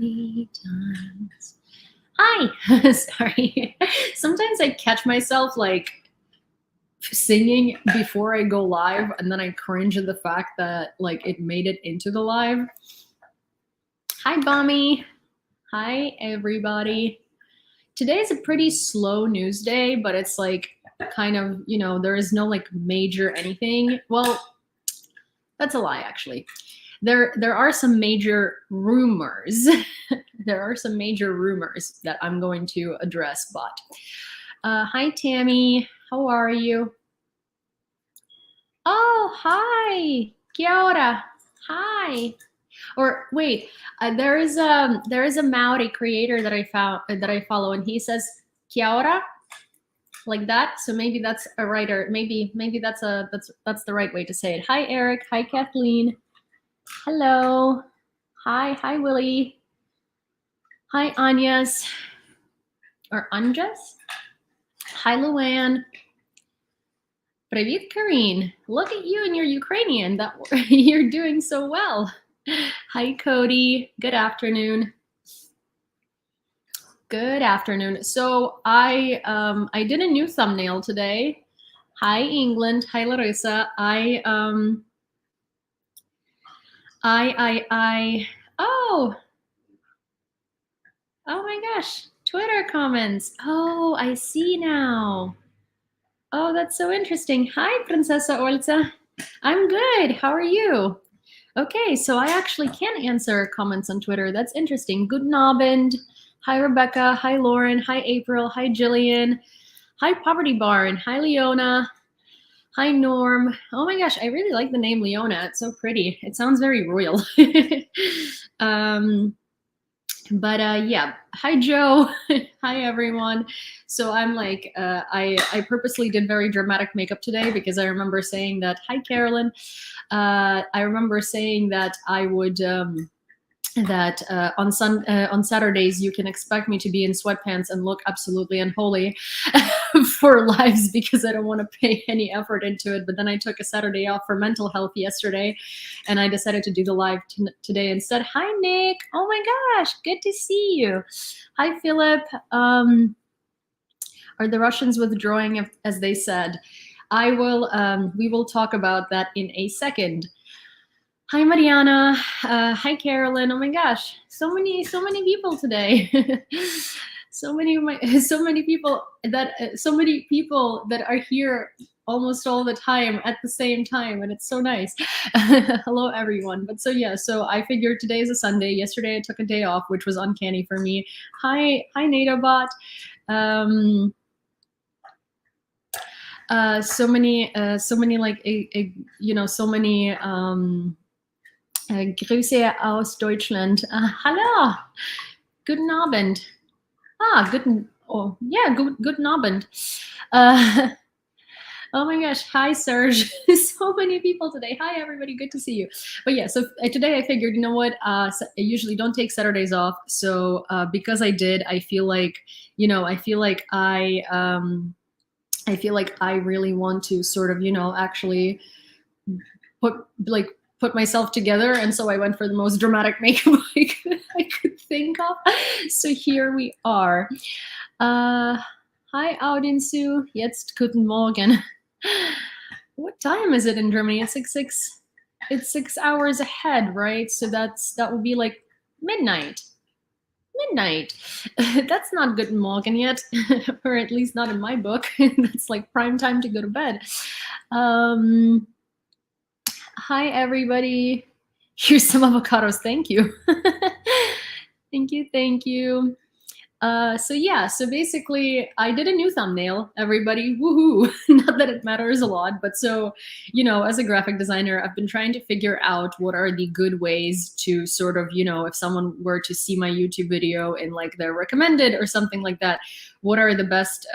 many times. Hi. Sorry. Sometimes I catch myself like singing before I go live, and then I cringe at the fact that like it made it into the live. Hi, Bommy. Hi, everybody. Today is a pretty slow news day, but it's like kind of, you know, there is no like major anything. Well, that's a lie, actually. There are some major rumors. There are some major rumors that I'm going to address, but hi, Tammy. How are you? Oh, hi. Kia ora. Hi. Or wait, there is a Maori creator that I found that I follow, and he says Kia ora like that. So maybe that's a writer. Maybe that's the right way to say it. Hi, Eric. Hi, Kathleen. Hello. Hi, Willie. Hi, Anya's or Anjas. Hi, Luann. Привет, Karine. Look at you and your Ukrainian. That you're doing so well. Hi, Cody. Good afternoon. Good afternoon. So I did a new thumbnail today. Hi, England. Hi, Larissa. Oh my gosh. Twitter comments. Oh, I see now. Oh, that's so interesting. Hi, Princesa Olza. I'm good. How are you? Okay, so I actually can answer comments on Twitter. That's interesting. Guten Abend. Hi, Rebecca. Hi, Lauren. Hi, April. Hi, Jillian. Hi, Poverty Barn. Hi, Leona. Hi, Norm. Oh my gosh, I really like the name Leona. It's so pretty. It sounds very royal. Yeah. Hi, Joe. Hi, everyone. So I'm like, I purposely did very dramatic makeup today because I remember saying that. Hi, Carolyn. I remember saying that I would on Saturdays you can expect me to be in sweatpants and look absolutely unholy for lives because I don't want to pay any effort into it. But then I took a Saturday off for mental health yesterday, and I decided to do the live today instead. Hi, Nick. Oh my gosh, good to see you. Hi, Philip. Are the Russians withdrawing as they said? I will. We will talk about that in a second. Hi, Mariana. Hi, Carolyn. Oh my gosh, so many people today. so many people that are here almost all the time at the same time, and it's so nice. Hello, everyone. But so yeah, so I figured today is a Sunday. Yesterday I took a day off, which was uncanny for me. Hi, Nadobot. So many like so many. Grüße aus Deutschland. Hallo. Guten Abend. Guten Abend. Oh my gosh. Hi, Serge. So many people today. Hi, everybody. Good to see you. But yeah, so today I figured, you know what? I usually don't take Saturdays off. So because I did, I feel like, I really want to sort of, actually put myself together, and so I went for the most dramatic makeup I could think of. So here we are. Hi, Audinsu. Jetzt guten Morgen. What time is it in Germany? It's like 6 hours ahead, right? So that would be like midnight. That's not guten Morgen yet, or at least not in my book. That's like prime time to go to bed. Hi, everybody. Here's some avocados. Thank you. Thank you. So yeah, so basically I did a new thumbnail, everybody. Woohoo. Not that it matters a lot, but so, as a graphic designer, I've been trying to figure out what are the good ways to sort of, if someone were to see my YouTube video and like they're recommended or something like that, what are the best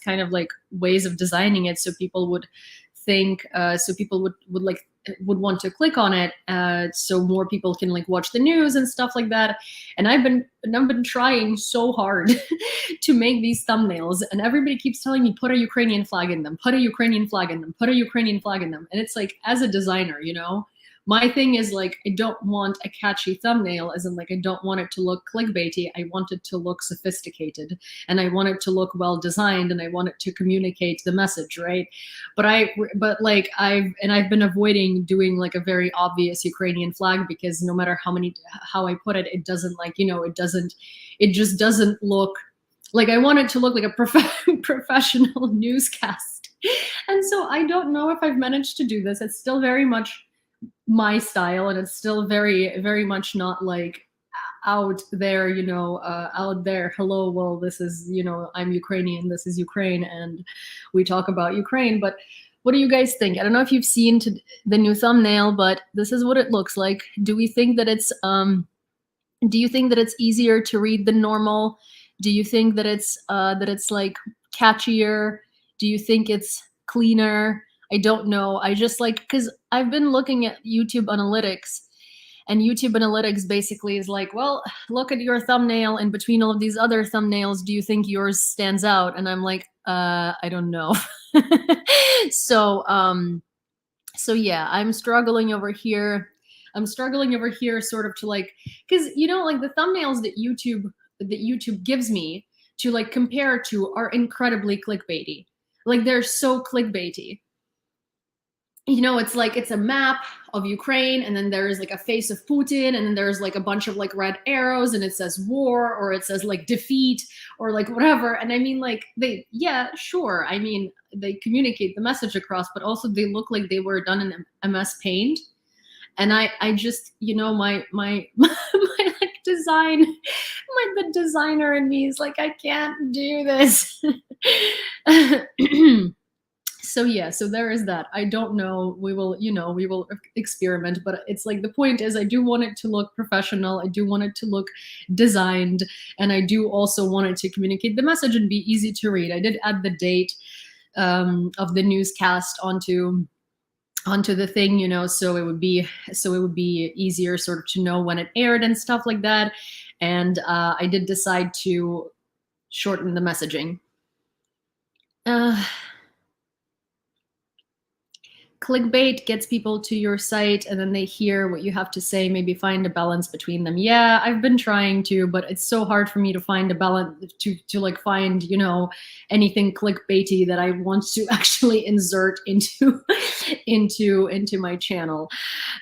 kind of like ways of designing it so people would think, so people would want to click on it, so more people can like watch the news and stuff like that. And I've been trying so hard to make these thumbnails, and everybody keeps telling me put a Ukrainian flag in them, put a Ukrainian flag in them, put a Ukrainian flag in them. And it's like, as a designer, my thing is like, I don't want a catchy thumbnail, as in like, I don't want it to look clickbaity. I want it to look sophisticated, and I want it to look well designed, and I want it to communicate the message, right? But like I've been avoiding doing like a very obvious Ukrainian flag, because no matter how I put it, it doesn't, like, it just doesn't look like, I want it to look like a professional newscast. And so I don't know if I've managed to do this. It's still very much my style, and it's still very, very much not like out there, out there, hello, well, this is, I'm Ukrainian, this is Ukraine, and we talk about Ukraine. But what do you guys think? I don't know if you've seen the new thumbnail, but this is what it looks like. Do you think that it's easier to read than normal? Do you think that it's like catchier? Do you think it's cleaner? I don't know. I just like, because I've been looking at YouTube analytics, and YouTube analytics basically is like, well, look at your thumbnail in between all of these other thumbnails. Do you think yours stands out? And I'm like, I don't know. So yeah, I'm struggling over here. Sort of to like, because like the thumbnails that YouTube gives me to like compare to are incredibly clickbaity. Like, they're so clickbaity. It's like, it's a map of Ukraine, and then there's like a face of Putin, and then there's like a bunch of like red arrows, and it says war, or it says like defeat, or like whatever. And I mean, like, yeah, sure. I mean, they communicate the message across, but also they look like they were done in MS Paint. And I just, my like the designer in me is like, I can't do this. So yeah, so there is that. I don't know. We will experiment, but it's like, the point is, I do want it to look professional. I do want it to look designed, and I do also want it to communicate the message and be easy to read. I did add the date of the newscast onto the thing, so it would be easier sort of to know when it aired and stuff like that. And I did decide to shorten the messaging. Clickbait gets people to your site, and then they hear what you have to say, maybe find a balance between them. Yeah, I've been trying to, but it's so hard for me to find a balance, to like find, anything clickbaity that I want to actually insert into my channel,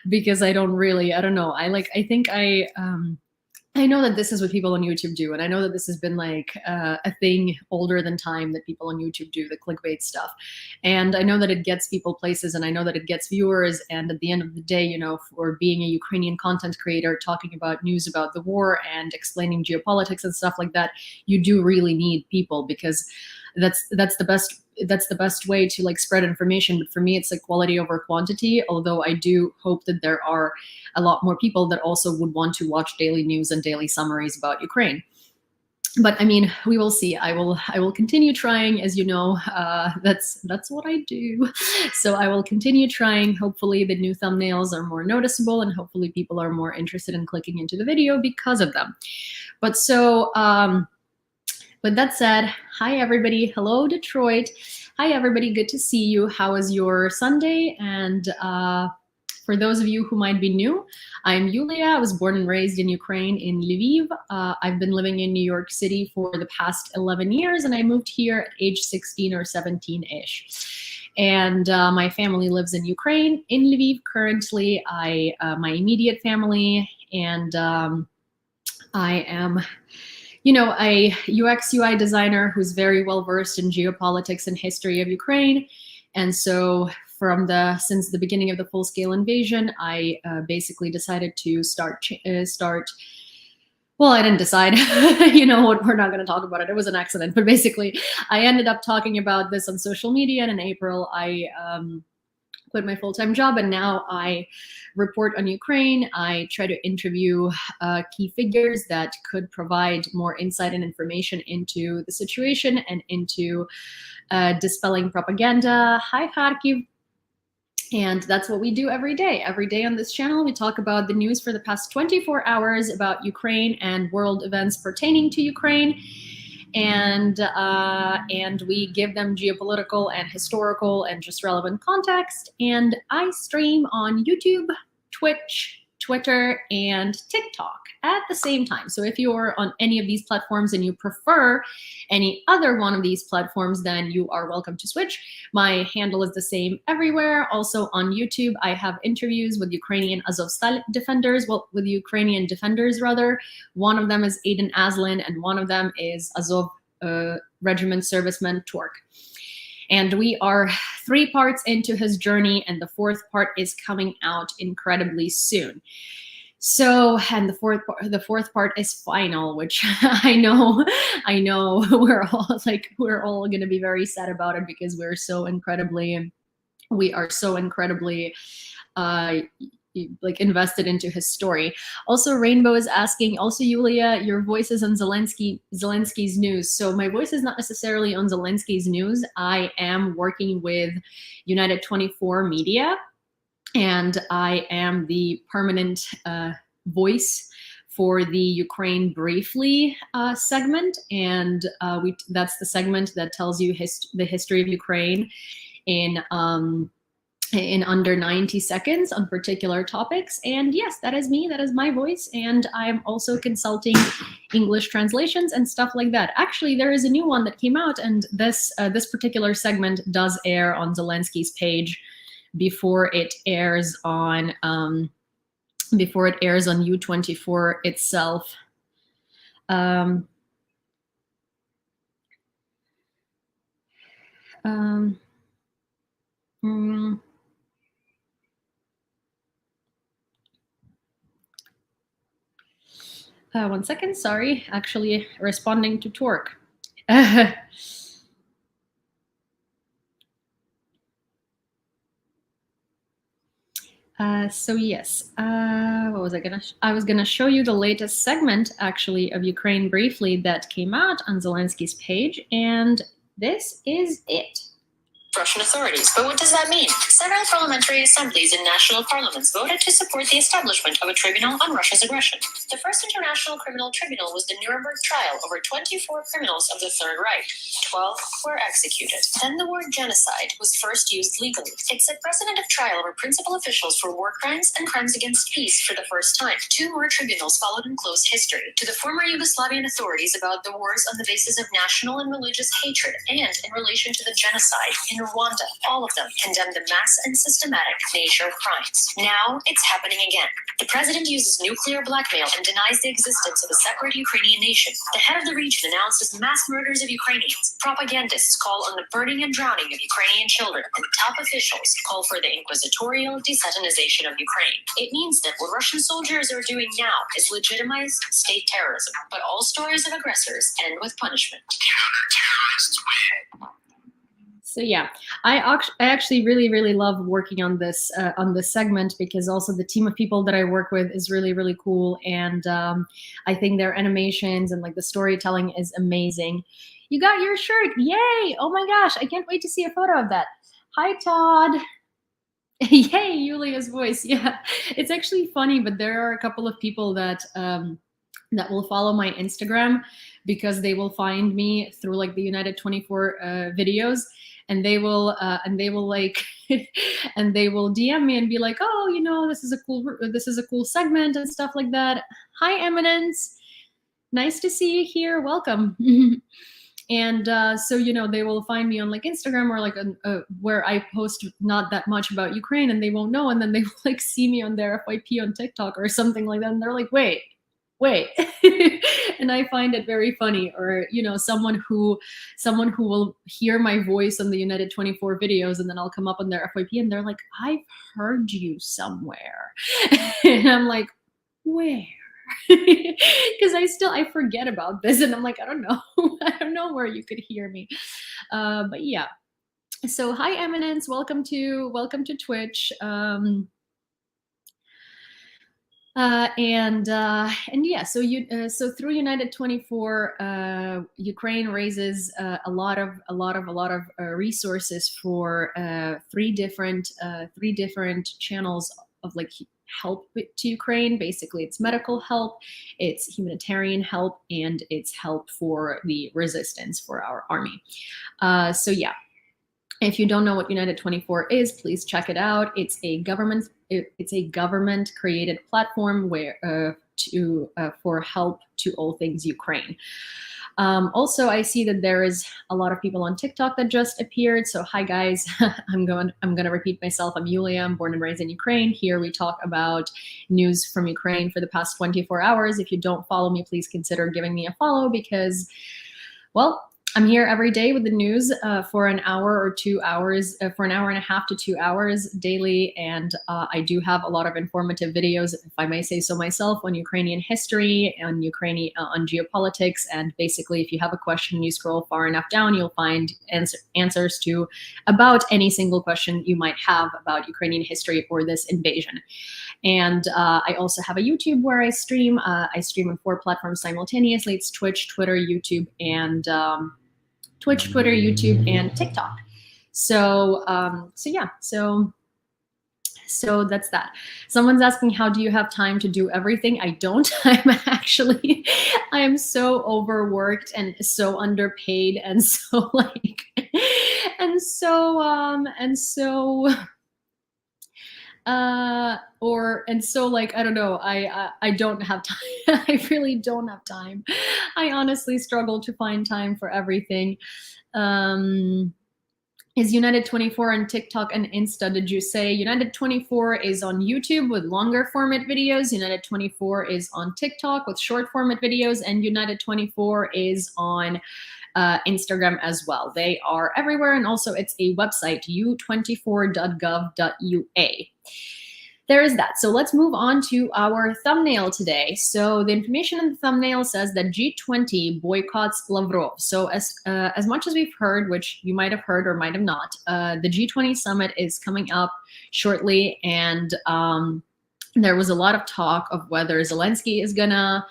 because I don't know. I know that this is what people on YouTube do, and I know that this has been like a thing older than time, that people on YouTube do, the clickbait stuff. And I know that it gets people places, and I know that it gets viewers. And at the end of the day, for being a Ukrainian content creator, talking about news about the war and explaining geopolitics and stuff like that, you do really need people, because that's the best way to like spread information. But for me, it's like quality over quantity, although I do hope that there are a lot more people that also would want to watch daily news and daily summaries about Ukraine. But I mean, we will see. I will continue trying, as you know. That's what I do. So I will continue trying. Hopefully the new thumbnails are more noticeable, and hopefully people are more interested in clicking into the video because of them. But so with that said, hi everybody. Hello Detroit. Hi everybody, good to see you. How was your Sunday? And for those of you who might be new, I'm Yulia. I was born and raised in Ukraine, in Lviv. I've been living in New York City for the past 11 years, and I moved here at age 16 or 17-ish. And my family lives in Ukraine, in Lviv currently. My immediate family, and I am a UX UI designer who's very well versed in geopolitics and history of Ukraine. And so since the beginning of the full-scale invasion, I basically decided to start. Well, I didn't decide. We're not going to talk about it. It was an accident. But basically, I ended up talking about this on social media, and in April, I quit my full-time job, and now I report on Ukraine. I try to interview key figures that could provide more insight and information into the situation and into dispelling propaganda. Hi, Kharkiv. And that's what we do every day. Every day on this channel, we talk about the news for the past 24 hours about Ukraine and world events pertaining to Ukraine. And we give them geopolitical and historical and just relevant context. And I stream on YouTube Twitch, Twitter, and TikTok at the same time. So if you're on any of these platforms and you prefer any other one of these platforms, then you are welcome to switch. My handle is the same everywhere. Also on YouTube, I have interviews with Ukrainian Azovstal defenders, well, with Ukrainian defenders rather. One of them is Aiden Aslan, and one of them is Azov Regiment serviceman Tork. And we are 3 parts into his journey, and the 4th part is coming out incredibly soon. So, and the fourth part is final, which I know we're all going to be very sad about it, because we are so incredibly like invested into his story. Also, Rainbow is asking, also Yulia, your voice is on Zelensky's news. So my voice is not necessarily on Zelensky's news. I am working with United 24 Media, and I am the permanent voice for the Ukraine Briefly segment, and that's the segment that tells you the history of Ukraine in under 90 seconds on particular topics. And yes, that is me, that is my voice, and I'm also consulting English translations and stuff like that. Actually, there is a new one that came out, and this particular segment does air on Zelensky's page before it airs on U24 itself. One second, sorry, actually responding to Torque. So yes, what was I was gonna show you the latest segment actually of Ukraine Briefly that came out on Zelensky's page, and this is it. Russian authorities. But what does that mean? Several parliamentary assemblies and national parliaments voted to support the establishment of a tribunal on Russia's aggression. The first international criminal tribunal was the Nuremberg trial over 24 criminals of the Third Reich. 12 were executed. Then the word genocide was first used legally. It set precedent of trial over principal officials for war crimes and crimes against peace for the first time. 2 more tribunals followed in close history to the former Yugoslavian authorities about the wars on the basis of national and religious hatred, and in relation to the genocide in Rwanda. All of them condemned the mass and systematic nature of crimes. Now it's happening again. The president uses nuclear blackmail and denies the existence of a separate Ukrainian nation. The head of the region announces mass murders of Ukrainians. Propagandists call on the burning and drowning of Ukrainian children, and top officials call for the inquisitorial desatanization of Ukraine. It means that what Russian soldiers are doing now is legitimized state terrorism, but all stories of aggressors end with punishment. So yeah, I actually really love working on this segment, because also the team of people that I work with is really cool, and I think their animations and like the storytelling is amazing. You got your shirt, yay! Oh my gosh, I can't wait to see a photo of that. Hi Todd. Yay, Yulia's voice. Yeah, it's actually funny, but there are a couple of people that that will follow my Instagram, because they will find me through like the United 24 videos. And they will like, and they will DM me and be like, oh, you know, this is a cool segment and stuff like that. Hi, Eminence. Nice to see you here. Welcome. And so, you know, they will find me on like Instagram or like where I post not that much about Ukraine, and they won't know. And then they will like see me on their FYP on TikTok or something like that. And they're like, wait. And I find it very funny. Or, you know, someone who will hear my voice on the United 24 videos, and then I'll come up on their FYP and they're like, I've heard you somewhere. And I'm like, where? Because I forget about this, and I'm like, I don't know where you could hear me. But yeah. So hi Eminence, welcome to Twitch. And yeah, so through United 24, Ukraine raises a lot of resources for 3 different channels of like help to Ukraine. Basically, it's medical help, it's humanitarian help, and it's help for the resistance for our army. So yeah. If you don't know what United 24 is, please check it out. It's a it's a government created platform where for help to all things Ukraine. Also, I see that there is a lot of people on TikTok that just appeared. So hi guys, I'm gonna repeat myself. I'm Yulia. I'm born and raised in Ukraine. Here we talk about news from Ukraine for the past 24 hours. If you don't follow me, please consider giving me a follow because, well, I'm here every day with the news for an hour or 2 hours, for an hour and a half to 2 hours daily. And I do have a lot of informative videos, if I may say so myself, on Ukrainian history, on on geopolitics. And basically, if you have a question, you scroll far enough down, you'll find answers to about any single question you might have about Ukrainian history or this invasion. And I also have a YouTube where I stream. I stream on 4 platforms simultaneously. It's Twitch, Twitter, YouTube, and TikTok. So yeah, so that's that. Someone's asking, how do you have time to do everything? I don't. I am so overworked and so underpaid and so like, and so like, I don't know, I don't have time. I really don't have time. I honestly struggle to find time for everything. Is United 24 on TikTok and Insta? Did you say United 24 is on YouTube with longer format videos? United 24 is on TikTok with short format videos, and United 24 is on Instagram as well. They are everywhere, and also it's a website, u24.gov.ua. There is that. So let's move on to our thumbnail today. So the information in the thumbnail says that G20 boycotts Lavrov. So as much as we've heard, which you might have heard or might have not, the G20 summit is coming up shortly, and there was a lot of talk of whether Zelensky is gonna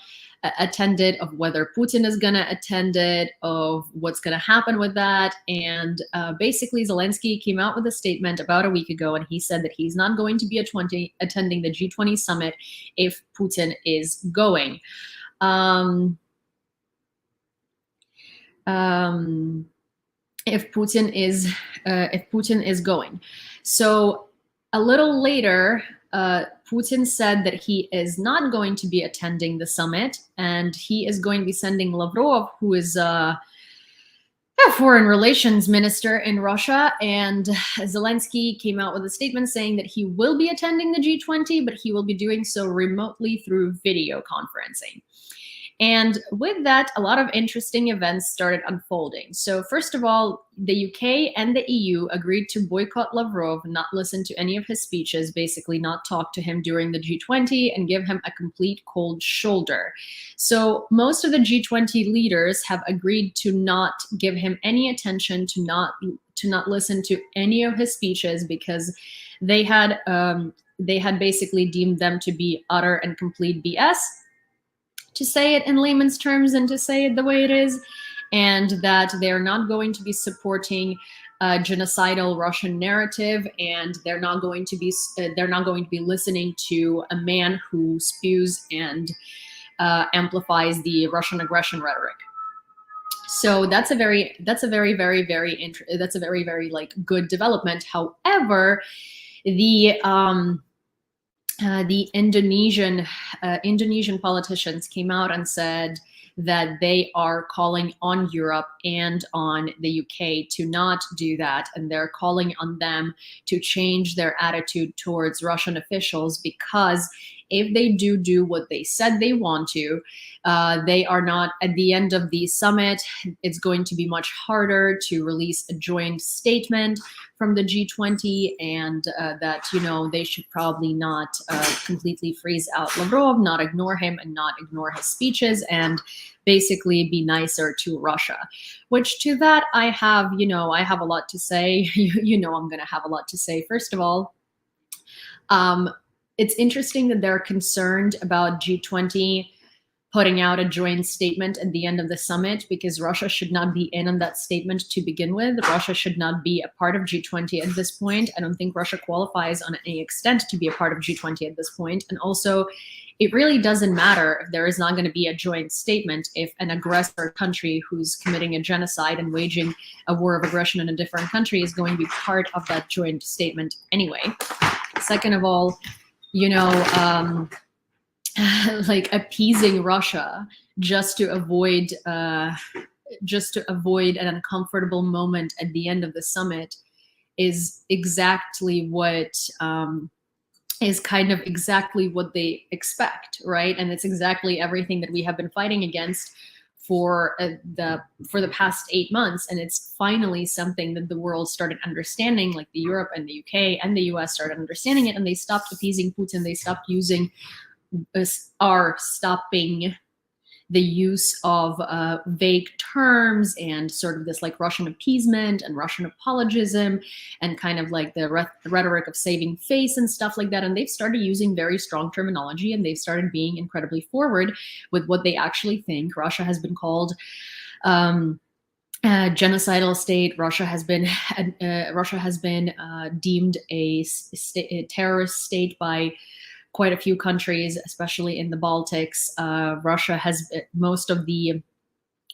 attend it, of whether Putin is gonna attend it, of what's gonna happen with that. And basically Zelensky came out with a statement about a week ago, and he said that he's not going to be attending the G20 summit if Putin is going. If Putin is going. So a little later, Putin said that he is not going to be attending the summit, and he is going to be sending Lavrov, who is a foreign relations minister in Russia. And Zelensky came out with a statement saying that he will be attending the G20, but he will be doing so remotely through video conferencing. And with that, a lot of interesting events started unfolding. So first of all, the UK and the EU agreed to boycott Lavrov, not listen to any of his speeches, basically not talk to him during the G20, and give him a complete cold shoulder. So most of the G20 leaders have agreed to not give him any attention, to not listen to any of his speeches, because they had basically deemed them to be utter and complete BS, to say it in layman's terms and to say it the way it is, and that they're not going to be supporting a genocidal Russian narrative, and they're not going to be listening to a man who spews and amplifies the Russian aggression rhetoric. So that's a very like good development. However, the Indonesian politicians came out and said that they are calling on Europe and on the UK to not do that, and they're calling on them to change their attitude towards Russian officials, because if they do what they said they want to, they are not, at the end of the summit, it's going to be much harder to release a joint statement from the G20, and that, you know, they should probably not completely freeze out Lavrov, not ignore him and not ignore his speeches, and basically be nicer to Russia. Which to that I have a lot to say. I'm going to have a lot to say. First of all, it's interesting that they're concerned about G20 putting out a joint statement at the end of the summit, because Russia should not be in on that statement to begin with. Russia should not be a part of G20 at this point. I don't think Russia qualifies on any extent to be a part of G20 at this point. And also, it really doesn't matter if there is not going to be a joint statement if an aggressor country who's committing a genocide and waging a war of aggression in a different country is going to be part of that joint statement anyway. Second of all, you know, like appeasing Russia just to avoid an uncomfortable moment at the end of the summit is exactly what is kind of exactly what they expect, right? And it's exactly everything that we have been fighting against for the past 8 months, and it's finally something that the world started understanding, like the Europe and the UK and the US started understanding it, and they stopped appeasing Putin. They stopped using stopping the use of vague terms and sort of this like Russian appeasement and Russian apologism and kind of like the rhetoric of saving face and stuff like that. And they've started using very strong terminology, and they've started being incredibly forward with what they actually think. Russia has been called a genocidal state. Russia has been deemed a terrorist state by quite a few countries, especially in the Baltics. Russia has most of the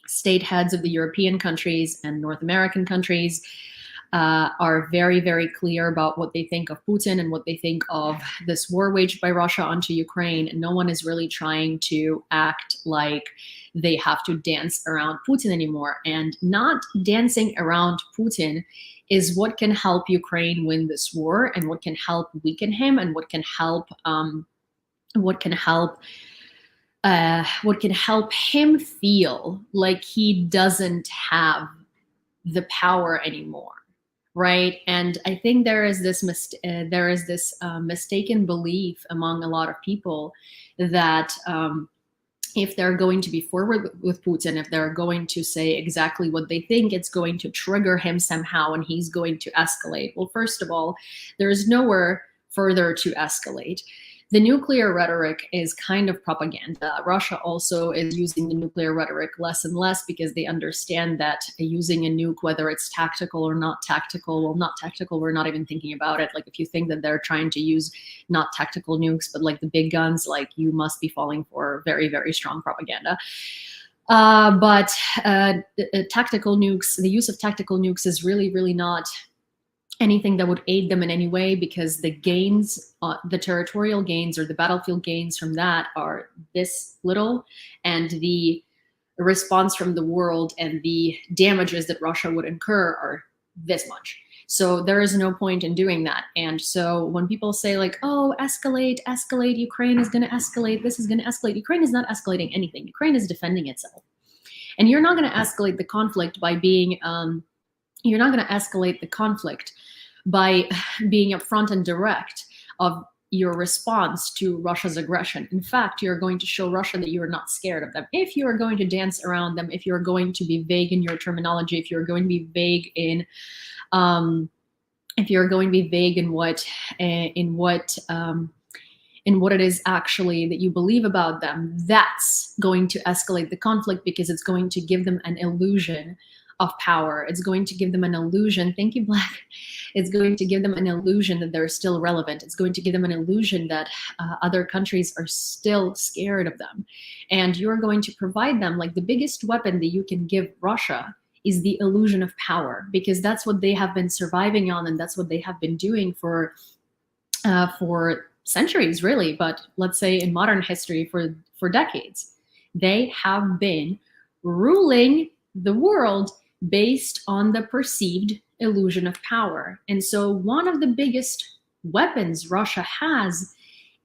state heads of the European countries and North American countries are very, very clear about what they think of Putin and what they think of this war waged by Russia onto Ukraine. And no one is really trying to act like they have to dance around Putin anymore. And not dancing around Putin is what can help Ukraine win this war, and what can help weaken him, and what can help him feel like he doesn't have the power anymore, right? And I think there is this mistaken belief among a lot of people that if they're going to be forward with Putin, if they're going to say exactly what they think, it's going to trigger him somehow and he's going to escalate. Well, first of all, there is nowhere further to escalate. The nuclear rhetoric is kind of propaganda. Russia also is using the nuclear rhetoric less and less because they understand that using a nuke, whether it's tactical or not tactical, well, not tactical, we're not even thinking about it. Like if you think that they're tacking to use not tactical nukes, but like the big guns, like you must be falling for very, very strong propaganda. But tactical nukes, the use of tactical nukes is really, really not anything that would aid them in any way, because the gains, the territorial gains or the battlefield gains from that are this little, and the response from the world and the damages that Russia would incur are this much. So there is no point in doing that. And so when people say like, oh, escalate, escalate, Ukraine is going to escalate, this is going to escalate, Ukraine is not escalating anything. Ukraine is defending itself. And you're not going to escalate the conflict by being, you're not going to escalate the conflict by being upfront and direct of your response to Russia's aggression. In fact, you're going to show Russia that you are not scared of them. If you are going to dance around them, if you're going to be vague in your terminology, if you're going to be vague in, in what it is actually that you believe about them, that's going to escalate the conflict, because it's going to give them an illusion of power. It's going to give them an illusion. Thank you, Black. It's going to give them an illusion that they're still relevant. It's going to give them an illusion that other countries are still scared of them. And you're going to provide them, like, the biggest weapon that you can give Russia is the illusion of power, because that's what they have been surviving on, and that's what they have been doing for centuries, really. But let's say in modern history for decades, they have been ruling the world based on the perceived illusion of power. And so one of the biggest weapons Russia has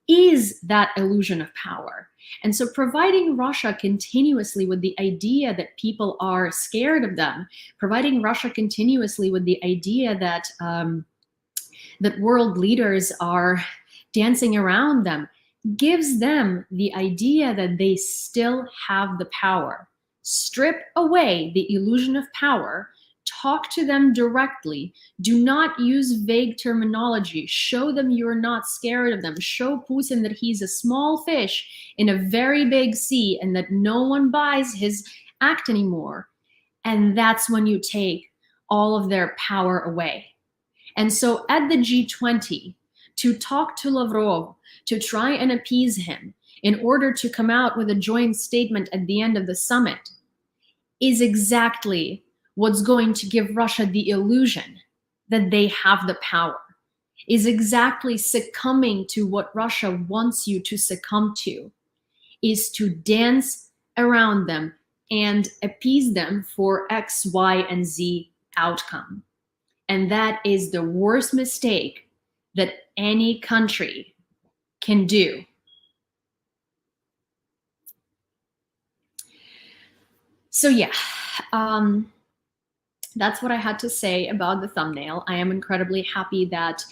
is that illusion of power. And so providing Russia continuously with the idea that people are scared of them, providing Russia continuously with the idea that that world leaders are dancing around them, gives them the idea that they still have the power. Strip away the illusion of power, talk to them directly, do not use vague terminology, show them you're not scared of them, show Putin that he's a small fish in a very big sea and that no one buys his act anymore. And that's when you take all of their power away. And so at the G20, to talk to Lavrov, to try and appease him in order to come out with a joint statement at the end of the summit, is exactly what's going to give Russia the illusion that they have the power. is exactly succumbing to what Russia wants you to succumb to, is to dance around them and appease them for X, Y, and Z outcome. And that is the worst mistake that any country can do. So yeah, that's what I had to say about the thumbnail. I am incredibly happy that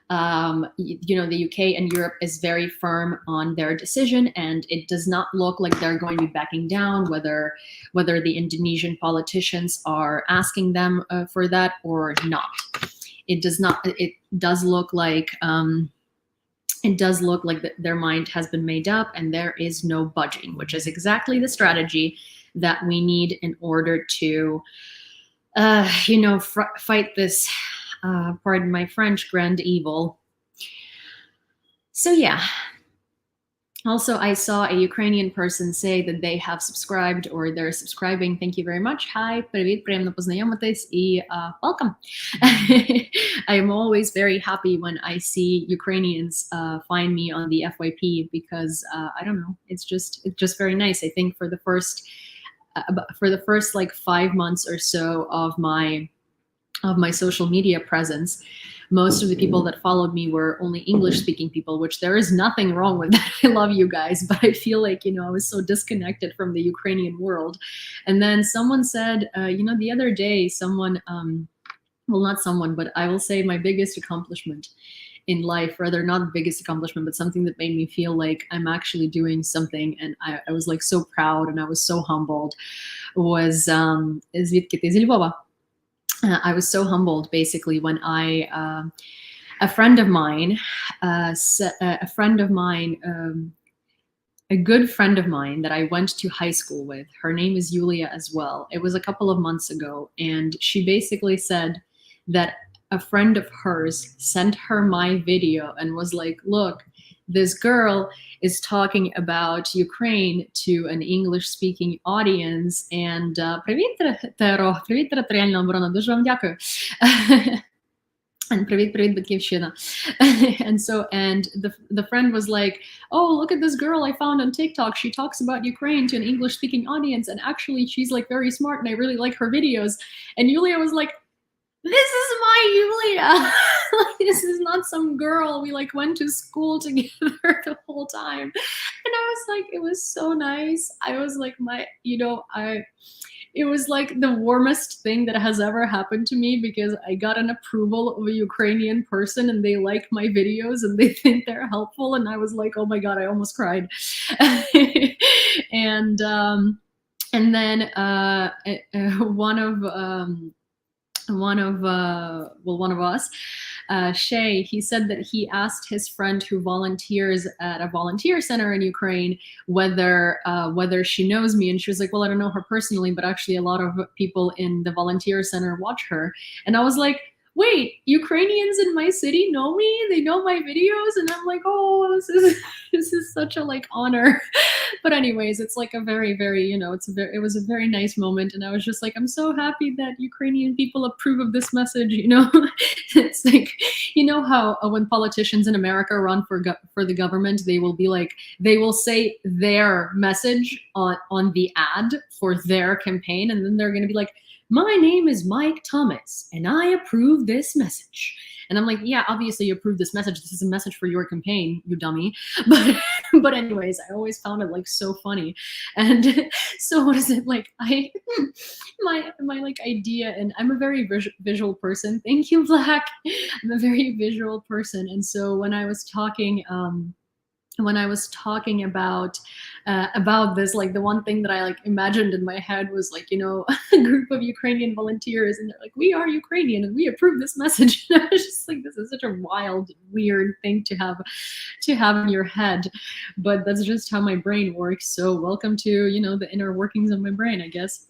the UK and Europe is very firm on their decision, and it does not look like they're going to be backing down, whether the Indonesian politicians are asking them for that or not. It does not. It does look like their mind has been made up, and there is no budging, which is exactly the strategy that we need in order to, fight this, pardon my French, grand evil. So yeah. Also, I saw a Ukrainian person say that they have subscribed or they're subscribing. Thank you very much. Hi, привіт, приємно познайомитись і welcome. I am always very happy when I see Ukrainians find me on the FYP because I don't know, it's just very nice. I think for the first like 5 months or so of my social media presence, most of the people that followed me were only English-speaking people, which there is nothing wrong with that. I love you guys, but I feel like, I was so disconnected from the Ukrainian world. And then someone said, the other day, someone, well, not someone, but I will say my biggest accomplishment in life, rather not the biggest accomplishment, but something that made me feel like I'm actually doing something. And I was like so proud and I was so humbled, was звідки ти? Зі Львова. I was so humbled basically when a friend of mine, a good friend of mine that I went to high school with, her name is Yulia as well. It was a couple of months ago, and she basically said that a friend of hers sent her my video and was like, look, this girl is talking about Ukraine to an English-speaking audience, and привіт, Теро, привіт, територіальна оборона, дуже вам дякую. And привіт, батьківщина. And the friend was like, oh, look at this girl I found on TikTok. She talks about Ukraine to an English-speaking audience, and actually she's like very smart, and I really like her videos. And Yulia was like, this is my Yulia. This is not some girl. We like went to school together the whole time. And I was like, it was so nice. I was like, it was like the warmest thing that has ever happened to me, because I got an approval of a Ukrainian person and they like my videos and they think they're helpful. And I was like, oh my God, I almost cried. And then one of us, Shay, he said that he asked his friend who volunteers at a volunteer center in Ukraine whether she knows me, and she was like, well, I don't know her personally, but actually a lot of people in the volunteer center watch her. And I was like, wait, Ukrainians in my city know me? They know my videos? And I'm like, oh, this is such a like honor. But anyways, it's like a very, very, it was a very nice moment. And I was just like, I'm so happy that Ukrainian people approve of this message, It's like, how when politicians in America run for the government, they will be like, they will say their message on the ad for their campaign. And then they're going to be like, my name is Mike Thomas, and I approve this message. And I'm like, yeah, obviously you approve this message. This is a message for your campaign, you dummy. But anyways, I always found it like so funny. And so what is it like? My like idea, and I'm a very visual person. Thank you, Black. I'm a very visual person. And so when I was talking about this, like the one thing that I like imagined in my head was like, a group of Ukrainian volunteers, and they're like, we are Ukrainian and we approve this message. And I was just like, this is such a wild, weird thing to have in your head, but that's just how my brain works. So welcome to, the inner workings of my brain, I guess.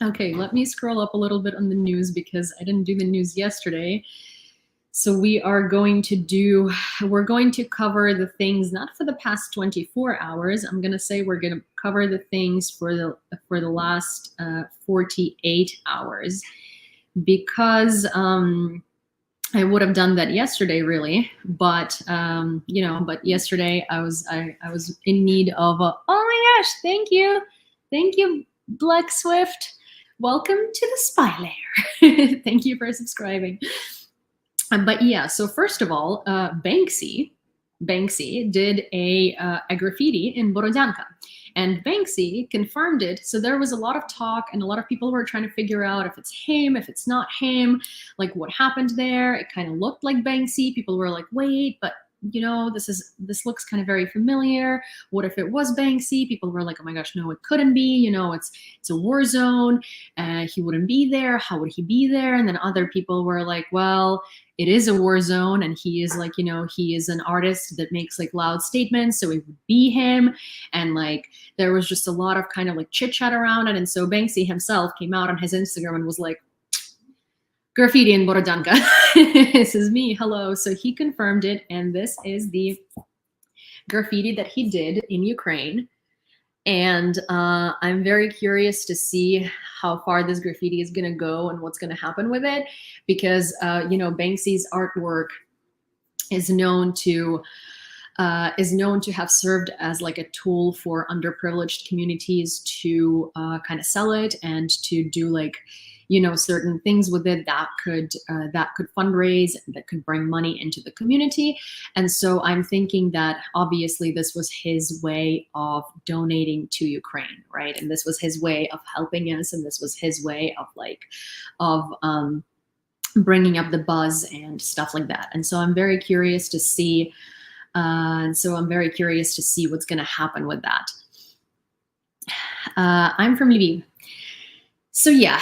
Okay, let me scroll up a little bit on the news because I didn't do the news yesterday. So we're going to cover the things not for the past 24 hours. I'm going to say we're going to cover the things for the last 48 hours, because I would have done that yesterday, really, but but yesterday I was in need of a. Oh my gosh! Thank you, Black Swift. Welcome to the spy layer. Thank you for subscribing. But yeah, so first of all, Banksy did a graffiti in Borodyanka. And Banksy confirmed it. So there was a lot of talk, and a lot of people were trying to figure out if it's him, if it's not him, like what happened there. It kind of looked like Banksy. People were like, wait, but this looks kind of very familiar. What if it was Banksy? People were like, oh my gosh, no, it couldn't be. It's a war zone. He wouldn't be there. How would he be there? And then other people were like, well, it is a war zone, and he is like, he is an artist that makes like loud statements, so it would be him. And like there was just a lot of kind of like chit chat around it. And so Banksy himself came out on his Instagram and was like, graffiti in Borodyanka. This is me. Hello. So he confirmed it, and this is the graffiti that he did in Ukraine. And I'm very curious to see how far this graffiti is going to go and what's going to happen with it, because Banksy's artwork is known to have served as like a tool for underprivileged communities to kind of sell it and to do like certain things with it that could fundraise, that could bring money into the community. And so I'm thinking that obviously this was his way of donating to Ukraine, right? And this was his way of helping us, and this was his way of bringing up the buzz and stuff like that. And so I'm very curious to see. What's going to happen with that. I'm from Lviv. So yeah,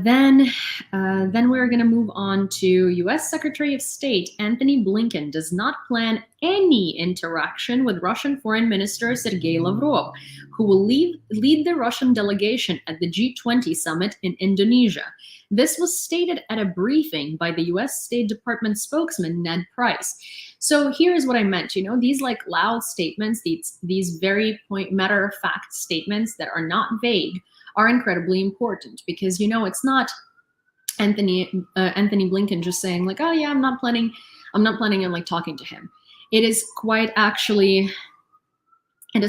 then we're going to move on to U.S. Secretary of State Antony Blinken does not plan any interaction with Russian Foreign Minister Sergey Lavrov, who will lead the Russian delegation at the G20 summit in Indonesia. This was stated at a briefing by the U.S. State Department spokesman Ned Price. So here's what I meant, these like loud statements, these very matter-of-fact statements that are not vague, are incredibly important, because it's not Anthony Blinken just saying like, oh yeah, I'm not planning on like talking to him. It is quite actually like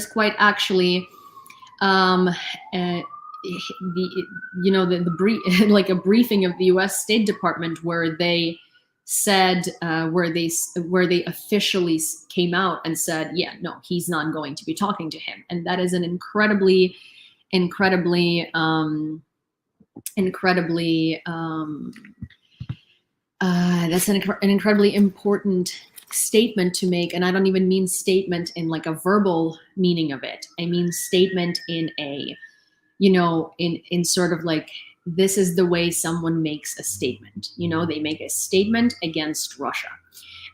a briefing of the U.S. State Department where they said where they officially came out and said, yeah, no, he's not going to be talking to him. And that is an incredibly that's an incredibly important statement to make. And I don't even mean statement in like a verbal meaning of it. I mean statement in a, in sort of like, this is the way someone makes a statement. They make a statement against Russia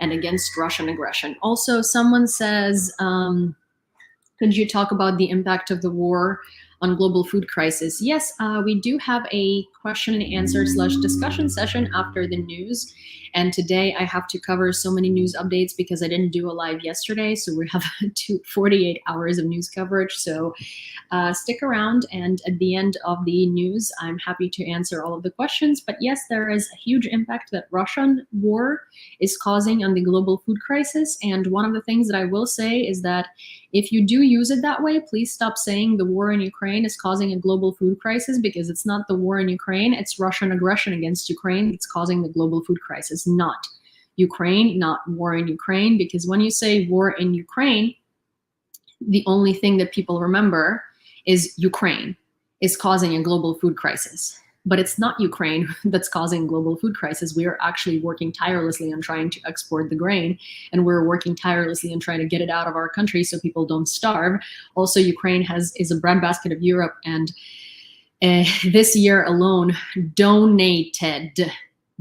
and against Russian aggression. Also, someone says, could you talk about the impact of the war on global food crisis? Yes, we do have a question and answer / discussion session after the news. And today I have to cover so many news updates because I didn't do a live yesterday. So we have 48 hours of news coverage. So stick around. And at the end of the news, I'm happy to answer all of the questions. But yes, there is a huge impact that Russian war is causing on the global food crisis. And one of the things that I will say is that if you do use it that way, please stop saying the war in Ukraine is causing a global food crisis, because it's not the war in Ukraine, it's Russian aggression against Ukraine that's causing the global food crisis, not Ukraine, not war in Ukraine. Because when you say war in Ukraine, the only thing that people remember is Ukraine is causing a global food crisis. But it's not Ukraine that's causing global food crisis. We are actually working tirelessly on trying to export the grain, and we're working tirelessly on trying to get it out of our country so people don't starve. Also, Ukraine is a breadbasket of Europe, and this year alone donated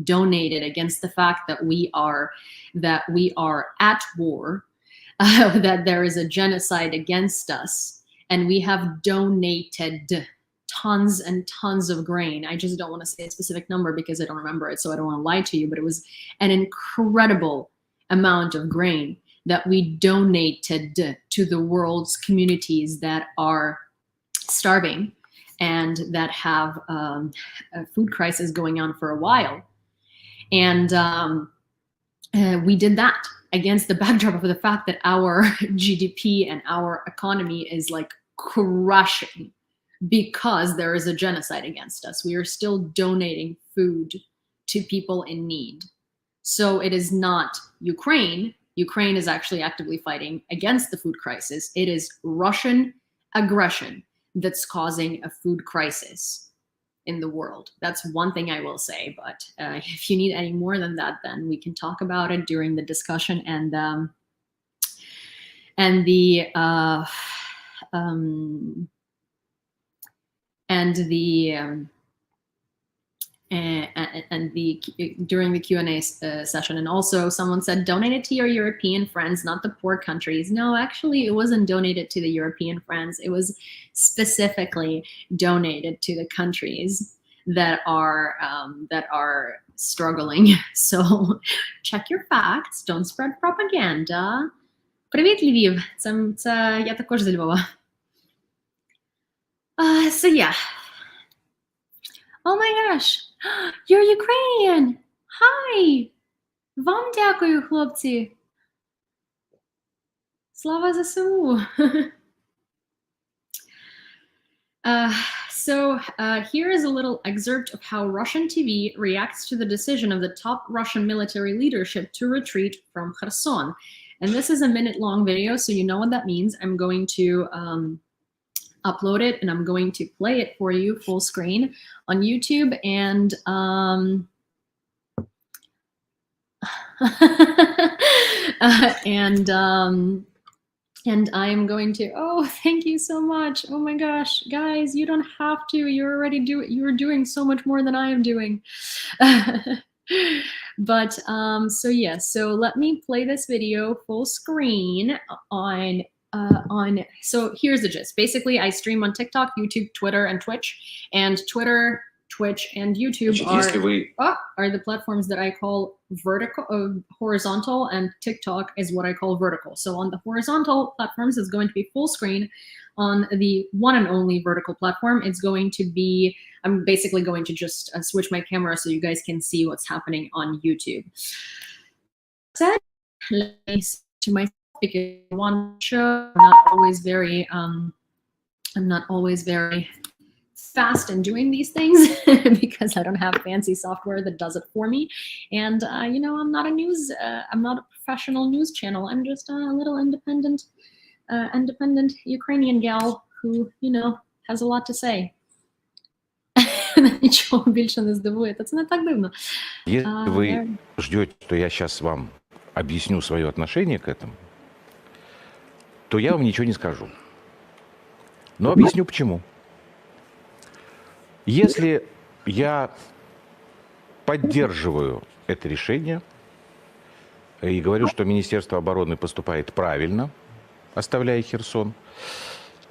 against the fact that we are at war, that there is a genocide against us, and we have donated tons and tons of grain. I just don't want to say a specific number because I don't remember it, so I don't want to lie to you, but it was an incredible amount of grain that we donated to the world's communities that are starving and that have a food crisis going on for a while. And we did that against the backdrop of the fact that our GDP and our economy is like crushing because there is a genocide against us. We are still donating food to people in need. So it is not Ukraine. Ukraine is actually actively fighting against the food crisis. It is Russian aggression that's causing a food crisis in the world. That's one thing I will say, but if you need any more than that, then we can talk about it during the discussion and the during the Q&A session. And also someone said, donate it to your European friends, not the poor countries. No, actually it wasn't donated to the European friends. It was specifically donated to the countries that are struggling. So check your facts, don't spread propaganda. Привіт, Львів. Це я також зі Львова. So yeah. Oh my gosh, you're Ukrainian. Hi. Вам дякую, хлопці. Слава ЗСУ. So here is a little excerpt of how Russian TV reacts to the decision of the top Russian military leadership to retreat from Kherson. And this is a minute-long video, so you know what that means. I'm going to upload it and I'm going to play it for you full screen on YouTube. And and I am going to, oh, thank you so much. Oh my gosh, guys, you don't have to. You're doing so much more than I am doing. But so yeah, so let me play this video full screen on so here's the gist. Basically, I stream on TikTok, YouTube, Twitter, and Twitch. And Twitter, Twitch, and YouTube are the platforms that I call horizontal, and TikTok is what I call vertical. So on the horizontal platforms, it's going to be full screen. On the one and only vertical platform, it's going to be, I'm basically going to just switch my camera so you guys can see what's happening on YouTube. Let me to my because I want to show I'm not always very fast in doing these things because I don't have fancy software that does it for me. And you know, I'm not a professional news channel. I'm just a little independent Ukrainian gal who, you know, has a lot to say. Ничего больше не здивує. Це не так дивно. Если вы ждете, что я сейчас вам объясню свое отношение к этому, то я вам ничего не скажу. Но объясню почему. Если я поддерживаю это решение и говорю, что Министерство обороны поступает правильно, оставляя Херсон,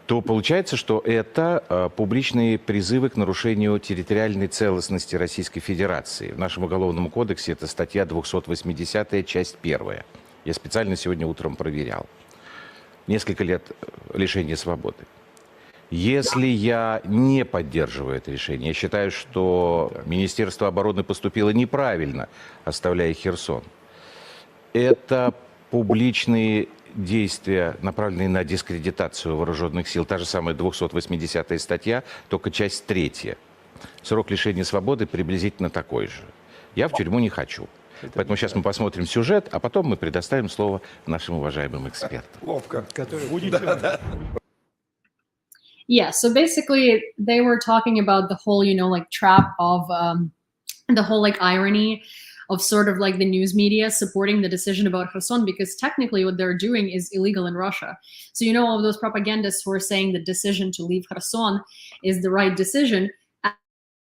то получается, что это публичные призывы к нарушению территориальной целостности Российской Федерации. В нашем Уголовном кодексе это статья 280, часть 1. Я специально сегодня утром проверял. Несколько лет лишения свободы. Если я не поддерживаю это решение, я считаю, что Министерство обороны поступило неправильно, оставляя Херсон, это публичные действия, направленные на дискредитацию вооруженных сил. Та же самая 280 статья, только часть 3. Срок лишения свободы приблизительно такой же. Я в тюрьму не хочу. Поэтому сейчас мы посмотрим сюжет, а потом мы предоставим слово нашим уважаемым экспертам. Ловко, который будет. Yeah, so basically they were talking about the whole, you know, like trap of the whole like irony of sort of like the news media supporting the decision about Kherson, because technically what they're doing is illegal in Russia. So, you know, all of those propagandists who are saying the decision to leave Kherson is the right decision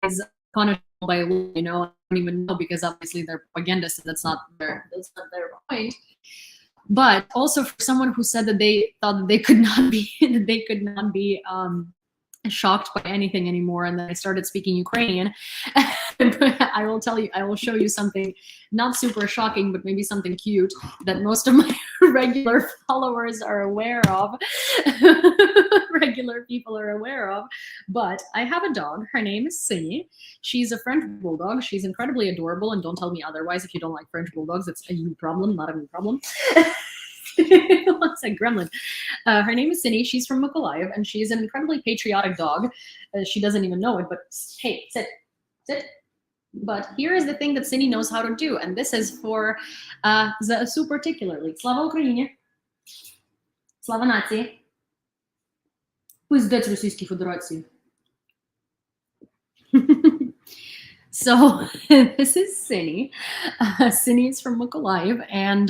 is punishable by law. You know, I don't even know, because obviously they're propagandists and that's not their point. But also for someone who said that they thought that they could not be shocked by anything anymore, and then I started speaking Ukrainian. I will show you something not super shocking, but maybe something cute that most of my regular followers are aware of. Regular people are aware of. But I have a dog. Her name is Sini. She's a French bulldog. She's incredibly adorable, and don't tell me otherwise. If you don't like French bulldogs, it's a you problem, not a me problem. What's a gremlin? Her name is Sini. She's from Mykolaiv, and she's an incredibly patriotic dog. She doesn't even know it, but hey, sit, sit. But here is the thing that Sini knows how to do, and this is for ЗСУ particularly. Слава Україні! Слава нації! Пиздець Російській Федерації! So this is Sini. Sini is from Mykolaiv, and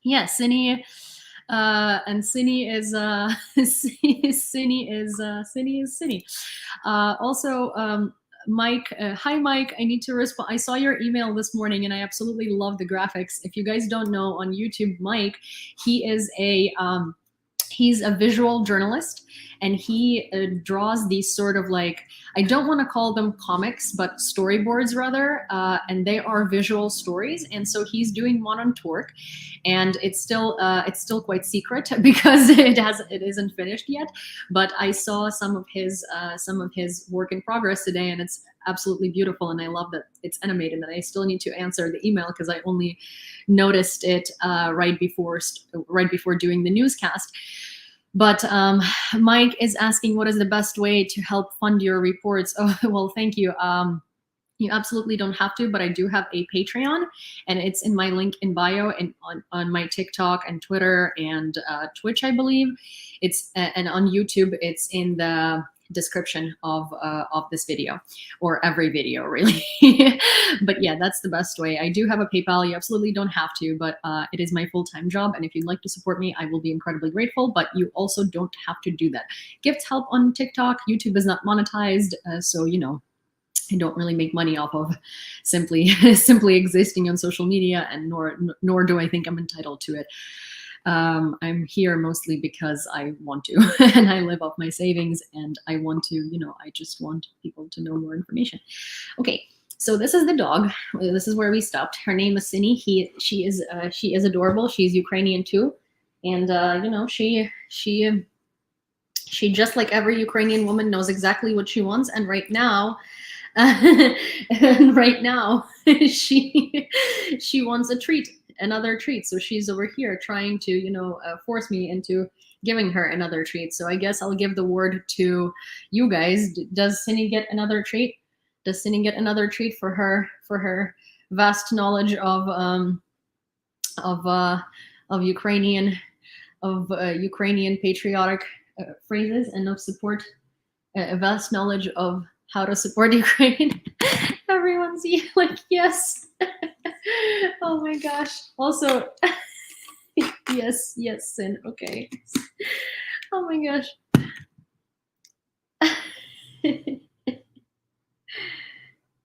yeah, Sini, and Sini is Sini is Sini. Also, Mike, hi Mike. I need to respond. I saw your email this morning, and I absolutely love the graphics. If you guys don't know, on YouTube, Mike, he is he's a visual journalist, and he draws these sort of like, I don't want to call them comics, but storyboards rather, and they are visual stories. And so he's doing one on Torque, and it's still quite secret because it isn't finished yet. But I saw some of his work in progress today, and it's absolutely beautiful, and I love that it's animated. And I still need to answer the email because I only noticed it right before doing the newscast. But Mike is asking, what is the best way to help fund your reports? Oh, well, thank you. You absolutely don't have to, but I do have a Patreon, and it's in my link in bio and on my TikTok and Twitter and Twitch, I believe. And on YouTube, it's in the description of this video, or every video really. But yeah, that's the best way. I do have a PayPal. You absolutely don't have to, but it is my full-time job, and if you'd like to support me, I will be incredibly grateful. But you also don't have to do that. Gifts help on TikTok. YouTube is not monetized, so you know, I don't really make money off of simply existing on social media, and nor do I think I'm entitled to it. I'm here mostly because I want to, and I live off my savings, and I want to, you know, I just want people to know more information. Okay, so this is the dog. This is where we stopped. Her name is Sini. She is adorable. She's Ukrainian too, and you know, she just like every Ukrainian woman knows exactly what she wants, and right now. She wants a treat, another treat. So she's over here trying to, you know, force me into giving her another treat. So I guess I'll give the word to you guys. Does Sini get another treat? Does Sini get another treat for her vast knowledge of Ukrainian patriotic phrases, and of support, a vast knowledge of how to support Ukraine? Everyone's like, yes. Oh my gosh. Also, yes, Sin. Okay. Oh my gosh.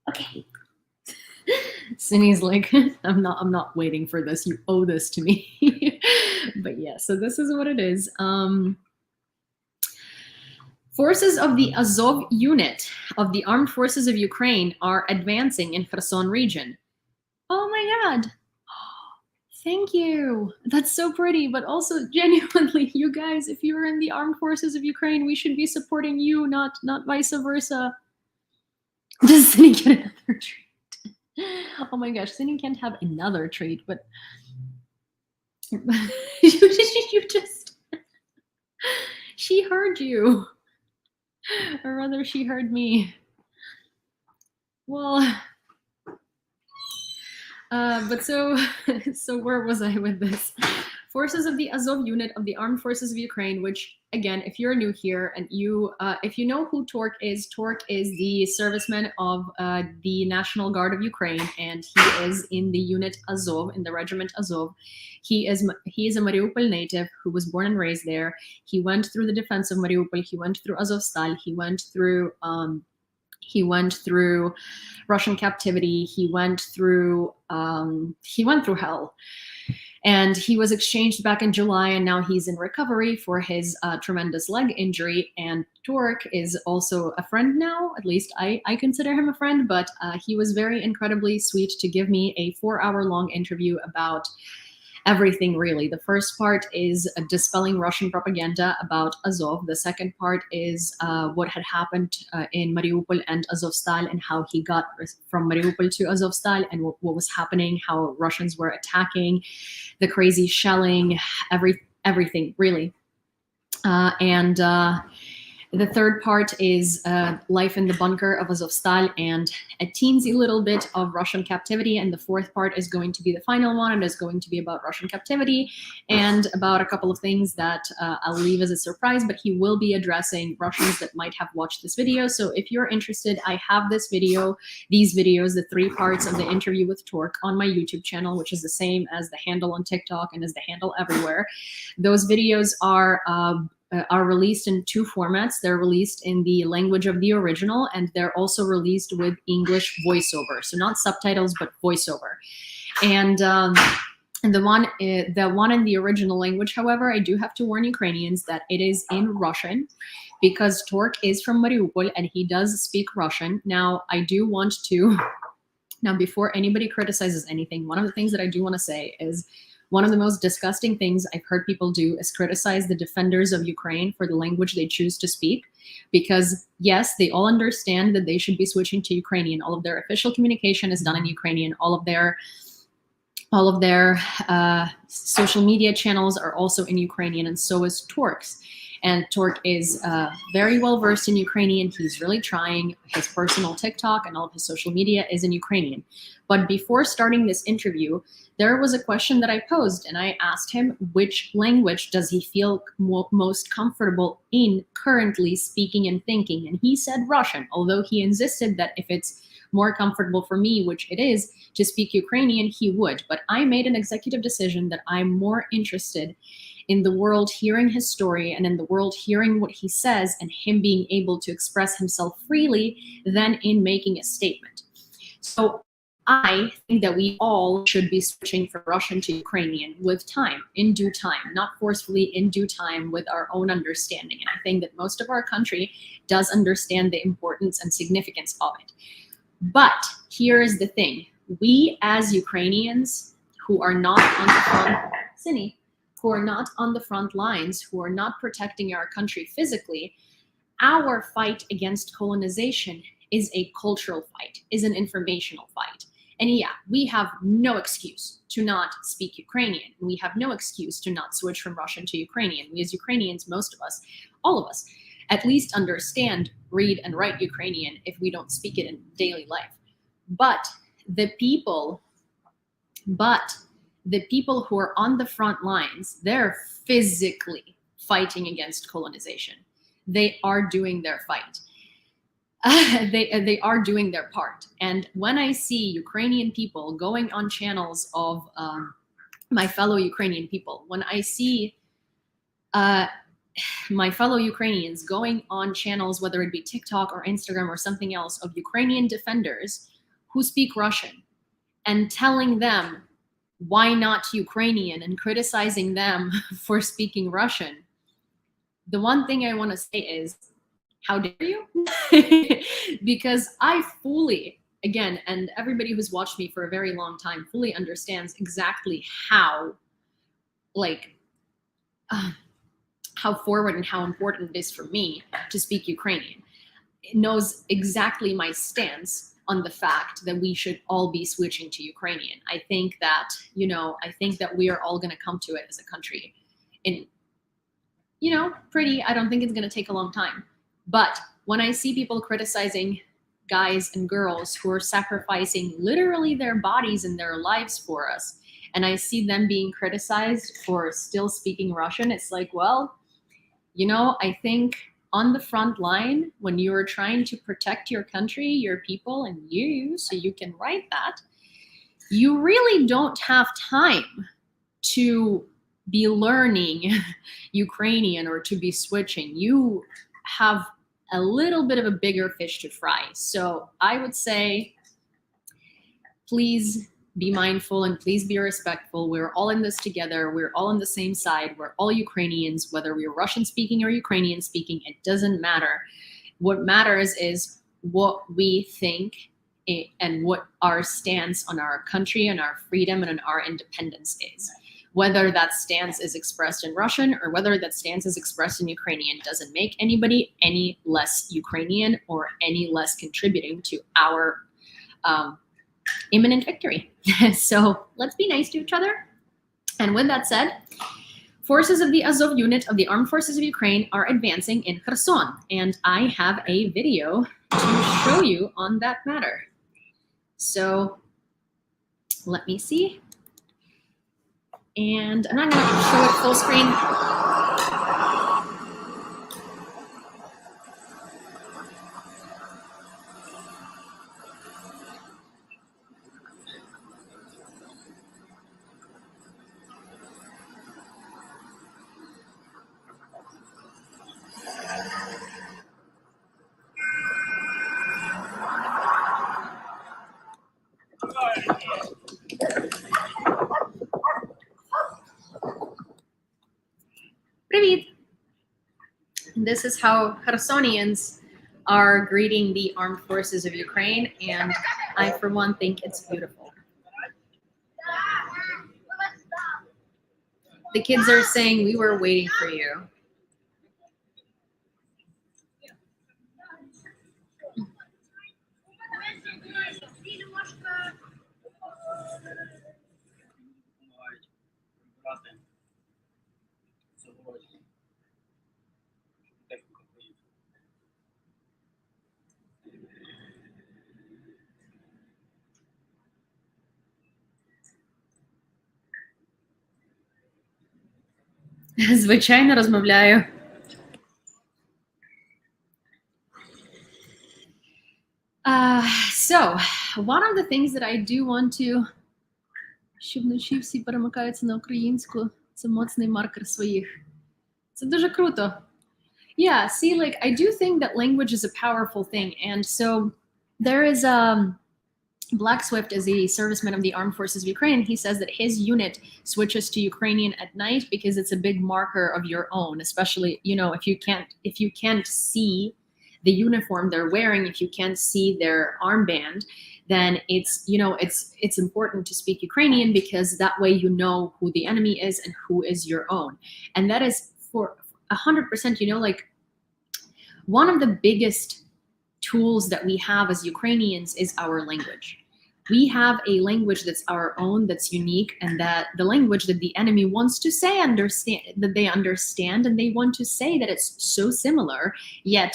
Okay. Sini's like, I'm not waiting for this. You owe this to me. But yeah, so this is what it is. Forces of the Azov unit of the Armed Forces of Ukraine are advancing in Kherson region. Oh my God. Thank you. That's so pretty. But also, genuinely, you guys, if you're in the Armed Forces of Ukraine, we should be supporting you, not vice versa. Does Sini get another treat? Oh my gosh, Sini can't have another treat, but you just, she heard you. Or rather, she heard me. Well, but so where was I with this? Forces of the Azov unit of the Armed Forces of Ukraine, which, again, if you're new here and if you know who Torque is the serviceman of the National Guard of Ukraine, and he is in the unit Azov, in the regiment Azov. He is a Mariupol native who was born and raised there. He went through the defense of Mariupol. He went through Azovstal. He went through Russian captivity. He went through hell. And he was exchanged back in July, and now he's in recovery for his tremendous leg injury. And Turk is also a friend now. At least I consider him a friend, but he was very incredibly sweet to give me a 4-hour-long interview about everything, really. The first part is dispelling Russian propaganda about Azov. The second part is what had happened in Mariupol and Azovstal, and how he got from Mariupol to Azovstal, and what was happening, how Russians were attacking, the crazy shelling, everything, really. And the third part is life in the bunker of Azovstal and a teensy little bit of Russian captivity. And the fourth part is going to be the final one. It is going to be about Russian captivity and about a couple of things that I'll leave as a surprise, but he will be addressing Russians that might have watched this video. So if you're interested, I have these videos, the 3 parts of the interview with Turk on my YouTube channel, which is the same as the handle on TikTok and is the handle everywhere. Those videos are released in 2 formats. They're released in the language of the original, and they're also released with English voiceover. So not subtitles, but voiceover. And the one in the original language, however, I do have to warn Ukrainians that it is in Russian, because Turk is from Mariupol and he does speak Russian. Now, before anybody criticizes anything, one of the things that I do want to say is, one of the most disgusting things I've heard people do is criticize the defenders of Ukraine for the language they choose to speak. Because yes, they all understand that they should be switching to Ukrainian. All of their official communication is done in Ukrainian. All of their social media channels are also in Ukrainian, and so is Turk's. And Turk is very well versed in Ukrainian. He's really trying. His personal TikTok and all of his social media is in Ukrainian. But before starting this interview, there was a question that I posed, and I asked him which language does he feel most comfortable in currently speaking and thinking. And he said Russian, although he insisted that if it's more comfortable for me, which it is, to speak Ukrainian, he would. But I made an executive decision that I'm more interested in the world hearing his story and in the world hearing what he says and him being able to express himself freely than in making a statement. So I think that we all should be switching from Russian to Ukrainian with time, in due time, not forcefully, in due time, with our own understanding. And I think that most of our country does understand the importance and significance of it. But here is the thing. We as Ukrainians who are not on the front lines, who are not protecting our country physically, our fight against colonization is a cultural fight, is an informational fight. And yeah, we have no excuse to not speak Ukrainian. We have no excuse to not switch from Russian to Ukrainian. We as Ukrainians, most of us, all of us, at least understand, read, and write Ukrainian if we don't speak it in daily life. But the people who are on the front lines, they're physically fighting against colonization. They are doing their fight. They are doing their part. And when I see Ukrainian people going on channels of my fellow Ukrainian people, when I see my fellow Ukrainians going on channels, whether it be TikTok or Instagram or something else, of Ukrainian defenders who speak Russian and telling them why not Ukrainian and criticizing them for speaking Russian, the one thing I want to say is, how dare you? Because I fully, again, and everybody who's watched me for a very long time fully understands exactly how forward and how important it is for me to speak Ukrainian. It knows exactly my stance on the fact that we should all be switching to Ukrainian. I think that we are all going to come to it as a country in, I don't think it's going to take a long time. But when I see people criticizing guys and girls who are sacrificing literally their bodies and their lives for us, and I see them being criticized for still speaking Russian, it's like, well, I think on the front line, when you are trying to protect your country, your people, and you, so you can write that, you really don't have time to be learning Ukrainian or to be switching. You have a little bit of a bigger fish to fry. So I would say, please be mindful and please be respectful. We're all in this together. We're all on the same side. We're all Ukrainians, whether we're Russian speaking or Ukrainian speaking, it doesn't matter. What matters is what we think and what our stance on our country and our freedom and on our independence is. Whether that stance is expressed in Russian or whether that stance is expressed in Ukrainian doesn't make anybody any less Ukrainian or any less contributing to our imminent victory. So let's be nice to each other. And with that said, forces of the Azov unit of the Armed Forces of Ukraine are advancing in Kherson. And I have a video to show you on that matter. So let me see. And I'm not going to show it full screen. Привіт! This is how Khersonians are greeting the armed forces of Ukraine, and I, for one, think it's beautiful. The kids are saying, "We were waiting for you." Звичайно, розмовляю. So, one of the things that I do want to... Щоб вночі всі перемикаються на українську, це моцний маркер своїх. Це дуже круто. Yeah, see, like, I do think that language is a powerful thing. And so there is Black Swift is a serviceman of the Armed Forces of Ukraine. He says that his unit switches to Ukrainian at night because it's a big marker of your own, especially, you know, if you can't see the uniform they're wearing, if you can't see their armband, then it's, you know, it's important to speak Ukrainian because that way you know who the enemy is and who is your own. And that is for 100%, you know, like one of the biggest tools that we have as Ukrainians is our language. We have a language that's our own, that's unique, and that the language that the enemy wants to say that they understand, and they want to say that it's so similar, yet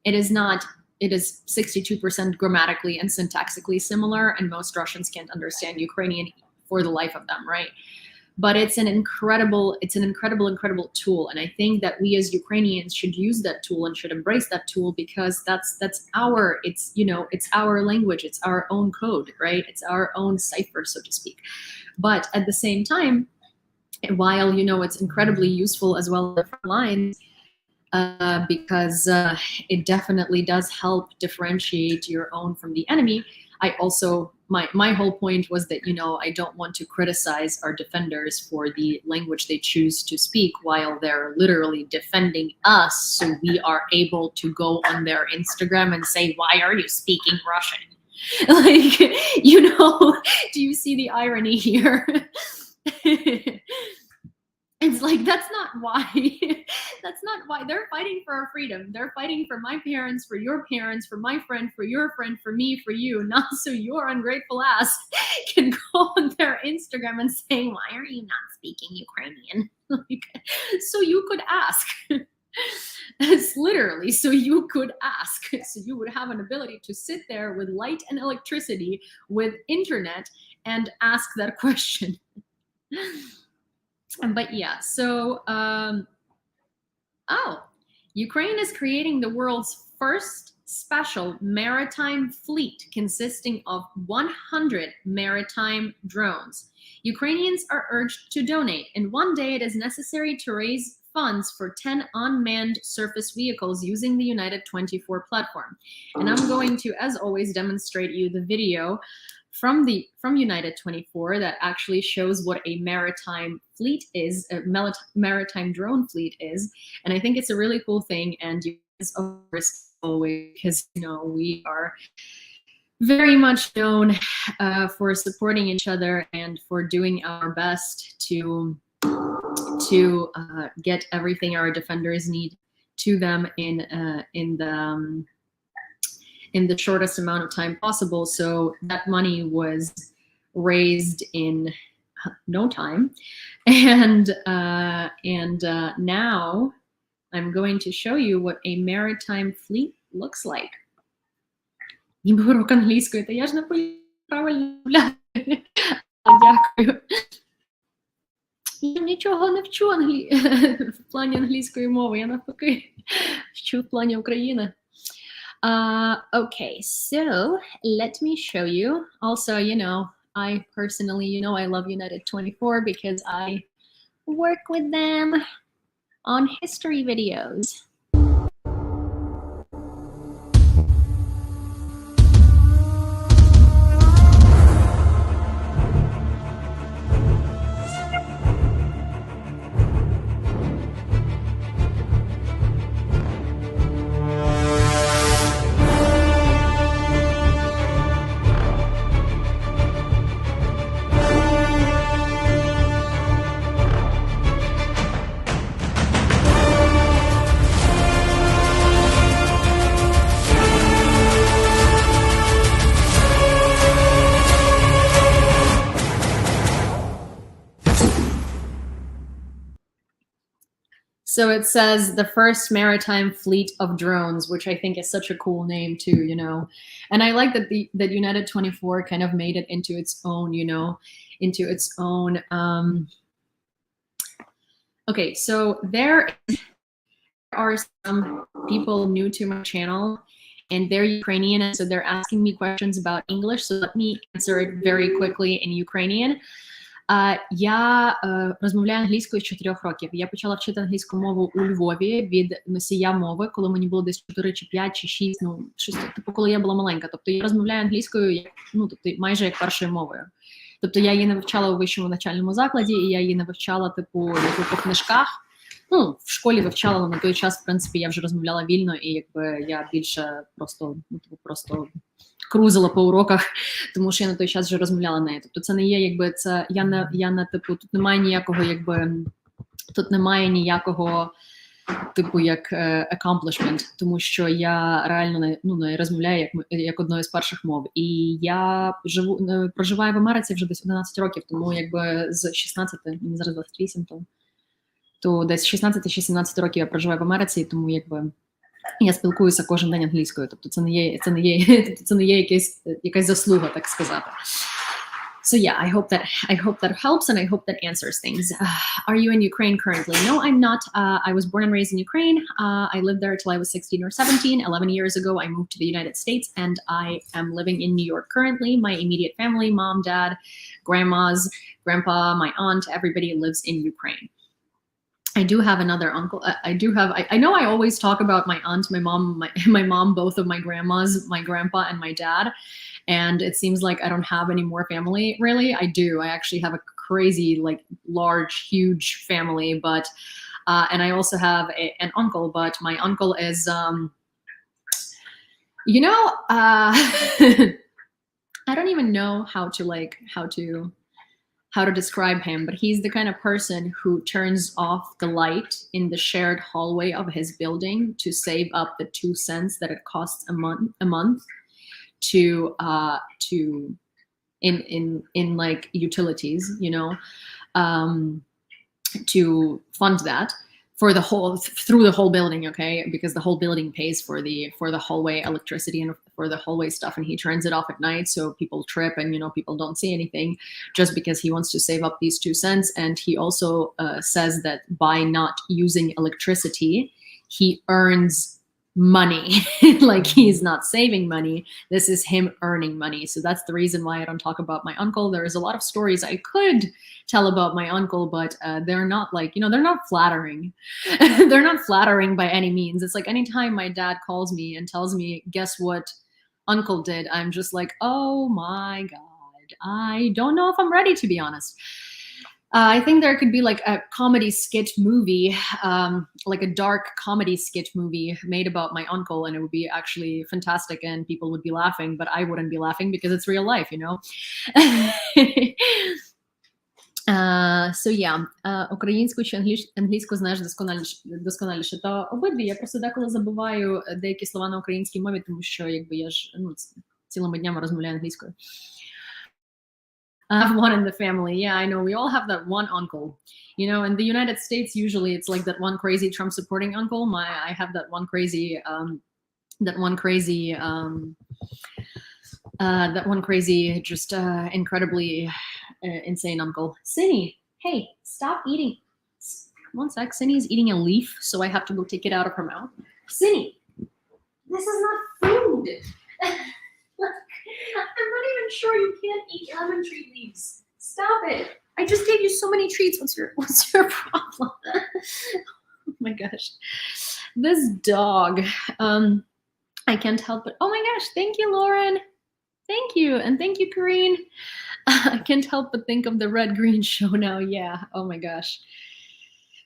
it is not. It is 62% grammatically and syntactically similar, and most Russians can't understand Ukrainian for the life of them, right? But it's an incredible tool, and I think that we as Ukrainians should use that tool and should embrace that tool because that's our, it's, you know, it's our language, it's our own code, right? It's our own cipher, so to speak. But at the same time, while, you know, it's incredibly useful as well on the front lines, because it definitely does help differentiate your own from the enemy. I also, my whole point was that, you know, I don't want to criticize our defenders for the language they choose to speak while they're literally defending us, so we are able to go on their Instagram and say, why are you speaking Russian? Like, you know, do you see the irony here? It's like, that's not why. That's not why. They're fighting for our freedom. They're fighting for my parents, for your parents, for my friend, for your friend, for me, for you. Not so your ungrateful ass can go on their Instagram and say, why are you not speaking Ukrainian? Like, so you could ask. It's literally, so you could ask. So you would have an ability to sit there with light and electricity, with internet, and ask that question. But yeah, so, Ukraine is creating the world's first special maritime fleet consisting of 100 maritime drones. Ukrainians are urged to donate, and one day it is necessary to raise funds for 10 unmanned surface vehicles using the United 24 platform. And I'm going to, as always, demonstrate you the video from United 24 that actually shows what a maritime fleet is, a maritime drone fleet is, and I think it's a really cool thing. And you guys, of course, always, because we are very much known for supporting each other and for doing our best to get everything our defenders need to them in the shortest amount of time possible. So that money was raised in no time, and now I'm going to show you what a maritime fleet looks like. Ніби урок англійської, та я ж правильно. Дякую. Я нічого не вчу в плані англійської мови, я навпаки вчу в плані України. Okay, so let me show you. Also, I personally, I love United 24 because I work with them on history videos. So it says the first maritime fleet of drones, which I think is such a cool name too, And I like that that United 24 kind of made it into its own, into its own. Okay, so there are some people new to my channel, and they're Ukrainian, and so they're asking me questions about English. So let me answer it very quickly in Ukrainian. Я розмовляю англійською з 4 років. Я почала вчити англійську мову у Львові від носія мови, коли мені було десь 4 чи 5 чи 6, щось типу, коли я була маленька. Тобто я розмовляю англійською, тобто майже як першою мовою. Тобто я її не вивчала у вищому навчальному закладі, і я її не вивчала типу по книжках. В школі вивчала, але на той час, в принципі, я вже розмовляла вільно, і якби я більше просто крузила по уроках, тому що я на той час вже розмовляла нею. Тобто це не є, якби, це, я не типу, тут немає ніякого, якби, тут немає ніякого, типу, як accomplishment, тому що я реально не розмовляю як одною з перших мов. І я проживаю в Америці вже десь 11 років, тому якби з 16, мені зараз 28, то десь 16 чи 17 років я проживаю в Америці, тому якби я спілкуюся кожен день англійською, тобто це не є якась заслуга, так сказати. So yeah, I hope that helps, and I hope that answers things. Are you in Ukraine currently? No, I'm not. I was born and raised in Ukraine. I lived there till I was 16 or 17. 11 years ago, I moved to the United States, and I am living in New York currently. My immediate family, mom, dad, grandmas, grandpa, my aunt, everybody lives in Ukraine. I do have another uncle. I know I always talk about my aunt, my mom, both of my grandmas, my grandpa, and my dad. And it seems like I don't have any more family, really. I do. I actually have a crazy, like, large, huge family. But, and I also have an uncle, but my uncle is, I don't even know how to describe him, but he's the kind of person who turns off the light in the shared hallway of his building to save up the 2 cents that it costs a month to in like utilities, to fund that through the whole building, okay? Because the whole building pays for the hallway electricity and for the hallway stuff, and he turns it off at night so people trip and people don't see anything, just because he wants to save up these 2 cents. And he also says that by not using electricity, he earns money. Like, he's not saving money. This is him earning money. So that's the reason why I don't talk about my uncle. There's a lot of stories I could tell about my uncle, but they're not like, they're not flattering. They're not flattering by any means. It's like anytime my dad calls me and tells me, guess what uncle did, I'm just like, oh my God. I don't know if I'm ready, to be honest. I think there could be like a comedy skit movie, like a dark comedy skit movie made about my uncle, and it would be actually fantastic and people would be laughing, but I wouldn't be laughing because it's real life, you know? So yeah, українську чи англійську знаєш досконаліше. То обидві, я просто деколи забуваю деякі слова на українській мові, тому що якби я ж цілими днями розмовляю англійською. I have one in the family. Yeah, I know. We all have that one uncle. You know, in the United States, usually it's like that one crazy Trump supporting uncle. I have that one crazy, just incredibly insane uncle. Cindy, hey, stop eating. One sec. Cindy's eating a leaf, so I have to go take it out of her mouth. Cindy, this is not food. I'm not even sure you can't eat lemon tree leaves. Stop it. I just gave you so many treats. What's your problem? Oh my gosh. This dog. I can't help it. Oh my gosh. Thank you, Lauren. Thank you. And thank you, Karine. I can't help but think of the Red Green show now. Yeah. Oh my gosh.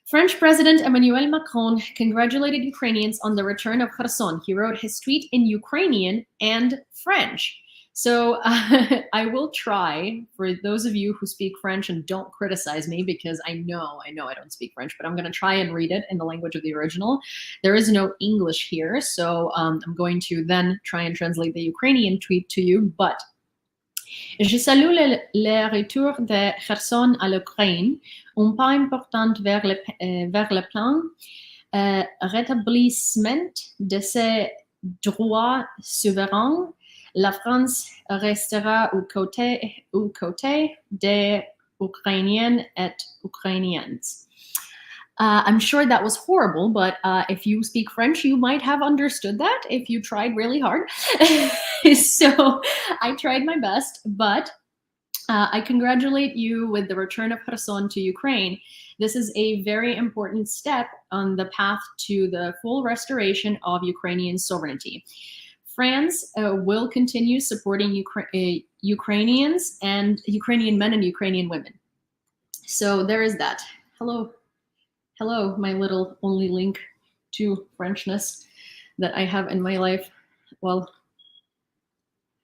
French President Emmanuel Macron congratulated Ukrainians on the return of Kherson. He wrote his tweet in Ukrainian and French. So I will try, for those of you who speak French, and don't criticize me because I know I don't speak French, but I'm going to try and read it in the language of the original. There is no English here, so I'm going to then try and translate the Ukrainian tweet to you. But je salue le retour de Kherson à l'Ukraine, un pas important vers le plan rétablissement de ses droits souverains. La France restera aux côtés des Ukrainiens et Ukrainiennes. I'm sure that was horrible, but if you speak French, you might have understood that if you tried really hard. So I tried my best, but I congratulate you with the return of Kherson to Ukraine. This is a very important step on the path to the full restoration of Ukrainian sovereignty. France will continue supporting Ukrainians and Ukrainian men and Ukrainian women. So there is that. Hello, my little only link to Frenchness that I have in my life. Well,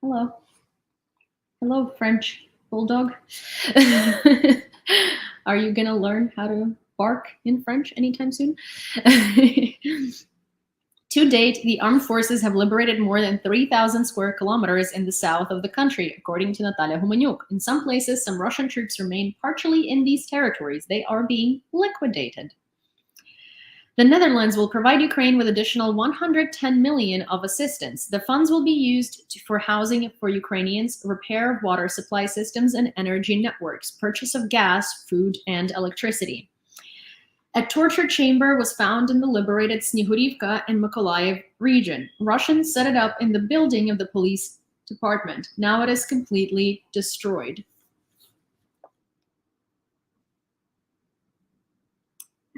hello, French bulldog. Are you gonna learn how to bark in French anytime soon? To date, the armed forces have liberated more than 3,000 square kilometers in the south of the country, according to Natalia Humaniuk. In some places, some Russian troops remain partially in these territories. They are being liquidated. The Netherlands will provide Ukraine with additional 110 million of assistance. The funds will be used for housing for Ukrainians, repair of water supply systems and energy networks, purchase of gas, food, and electricity. A torture chamber was found in the liberated Snihurivka and Mykolaiv region. Russians set it up in the building of the police department. Now it is completely destroyed.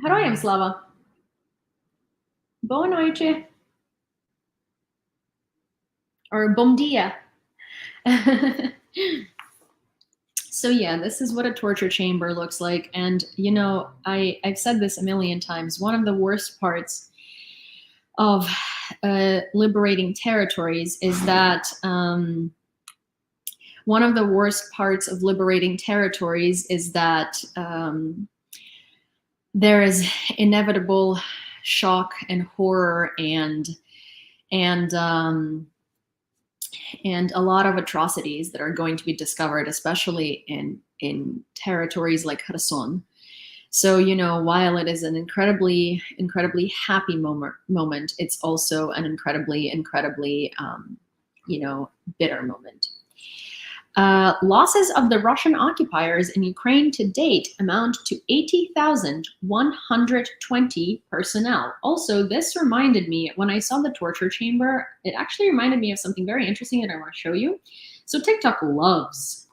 Героям слава! Boa noite. Or bom dia. So yeah, this is what a torture chamber looks like. And, you know, I've said this a million times. One of the worst parts of liberating territories is that there is inevitable shock and horror and a lot of atrocities that are going to be discovered, especially in territories like Kherson. So, you know, while it is an incredibly happy moment, it's also an incredibly, bitter moment. Losses of the Russian occupiers in Ukraine to date amount to 80,120 personnel. Also, this reminded me, when I saw the torture chamber, it actually reminded me of something very interesting that I want to show you. So TikTok loves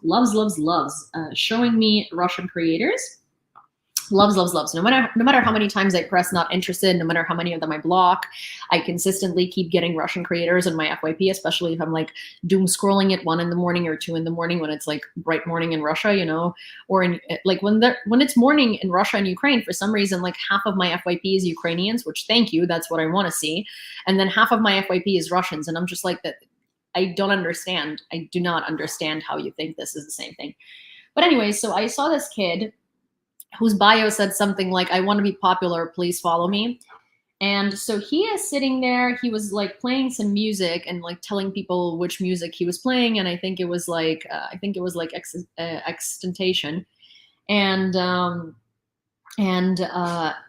showing me Russian creators. loves, loves, loves. No matter how many times I press not interested, no matter how many of them I block, I consistently keep getting Russian creators in my FYP, especially if I'm like doom scrolling at 1 in the morning or 2 in the morning when it's like bright morning in Russia, you know, or in like when it's morning in Russia and Ukraine, for some reason, like half of my FYP is Ukrainians, which thank you, that's what I want to see. And then half of my FYP is Russians. And I'm just like, that I don't understand. I do not understand how you think this is the same thing. But anyway, so I saw this kid whose bio said something like, I want to be popular, please follow me. And so he is sitting there, he was like playing some music and like telling people which music he was playing. And I think it was like, Extentation.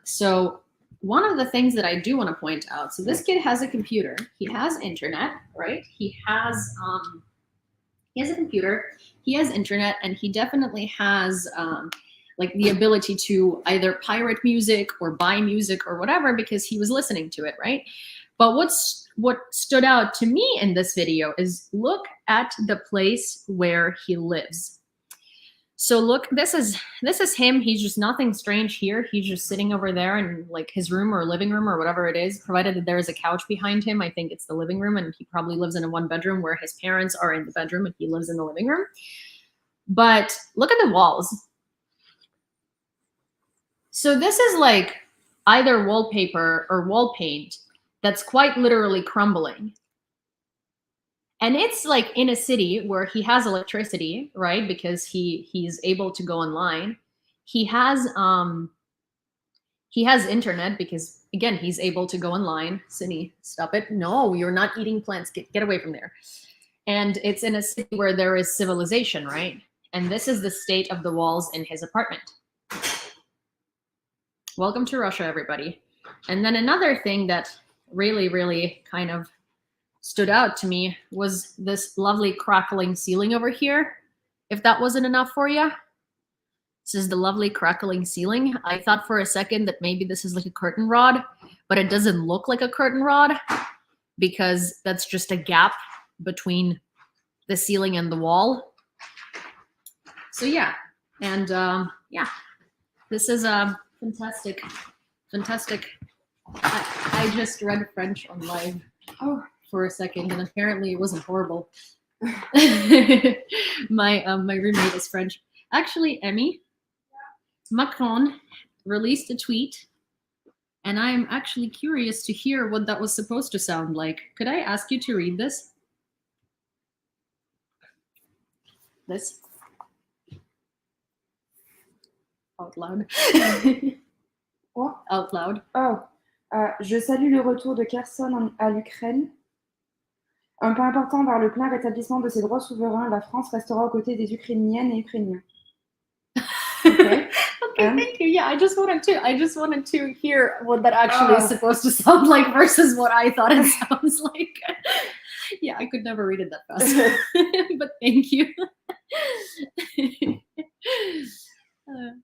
So one of the things that I do want to point out, so this kid has a computer, he has internet, right? He has a computer, he has internet, and he definitely has like the ability to either pirate music or buy music or whatever because he was listening to it, right? But what stood out to me in this video is look at the place where he lives. So look, this is him. He's just nothing strange here. He's just sitting over there in like his room or living room or whatever it is, provided that there is a couch behind him. I think it's the living room, and he probably lives in a 1-bedroom where his parents are in the bedroom and he lives in the living room. But look at the walls. So this is like either wallpaper or wall paint that's quite literally crumbling. And it's like in a city where he has electricity, right? Because he's able to go online. He has internet because again, he's able to go online. Cindy, stop it. No, you're not eating plants. Get away from there. And it's in a city where there is civilization, right? And this is the state of the walls in his apartment. Welcome to Russia, everybody. And then another thing that really, really kind of stood out to me was this lovely crackling ceiling over here. If that wasn't enough for you, this is the lovely crackling ceiling. I thought for a second that maybe this is like a curtain rod, but it doesn't look like a curtain rod because that's just a gap between the ceiling and the wall. So yeah, and yeah, this is a fantastic. I just read French on live for a second, and apparently it wasn't horrible. My roommate is French. Actually, Emmy, Macron released a tweet, and I'm actually curious to hear what that was supposed to sound like. Could I ask you to read this? This? Out loud. Quoi? Out loud. Je salue le retour de Kherson à l'Ukraine. Un pas important vers le plein rétablissement de ses droits souverains. La France restera aux côtés des Ukrainiennes et Ukrainiens. Okay. Okay, thank you. Yeah, I just wanted to hear what that actually is supposed to sound like versus what I thought it sounds like. Yeah, I could never read it that fast. But thank you.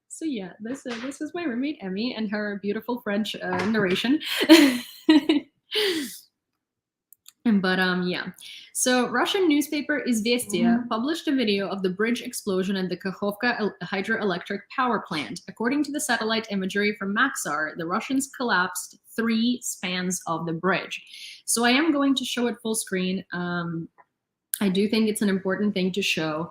So yeah, this is my roommate Emmy and her beautiful French narration. But yeah, so Russian newspaper Izvestia published a video of the bridge explosion at the Kakhovka hydroelectric power plant. According to the satellite imagery from Maxar, the Russians collapsed 3 spans of the bridge. So I am going to show it full screen. I do think it's an important thing to show.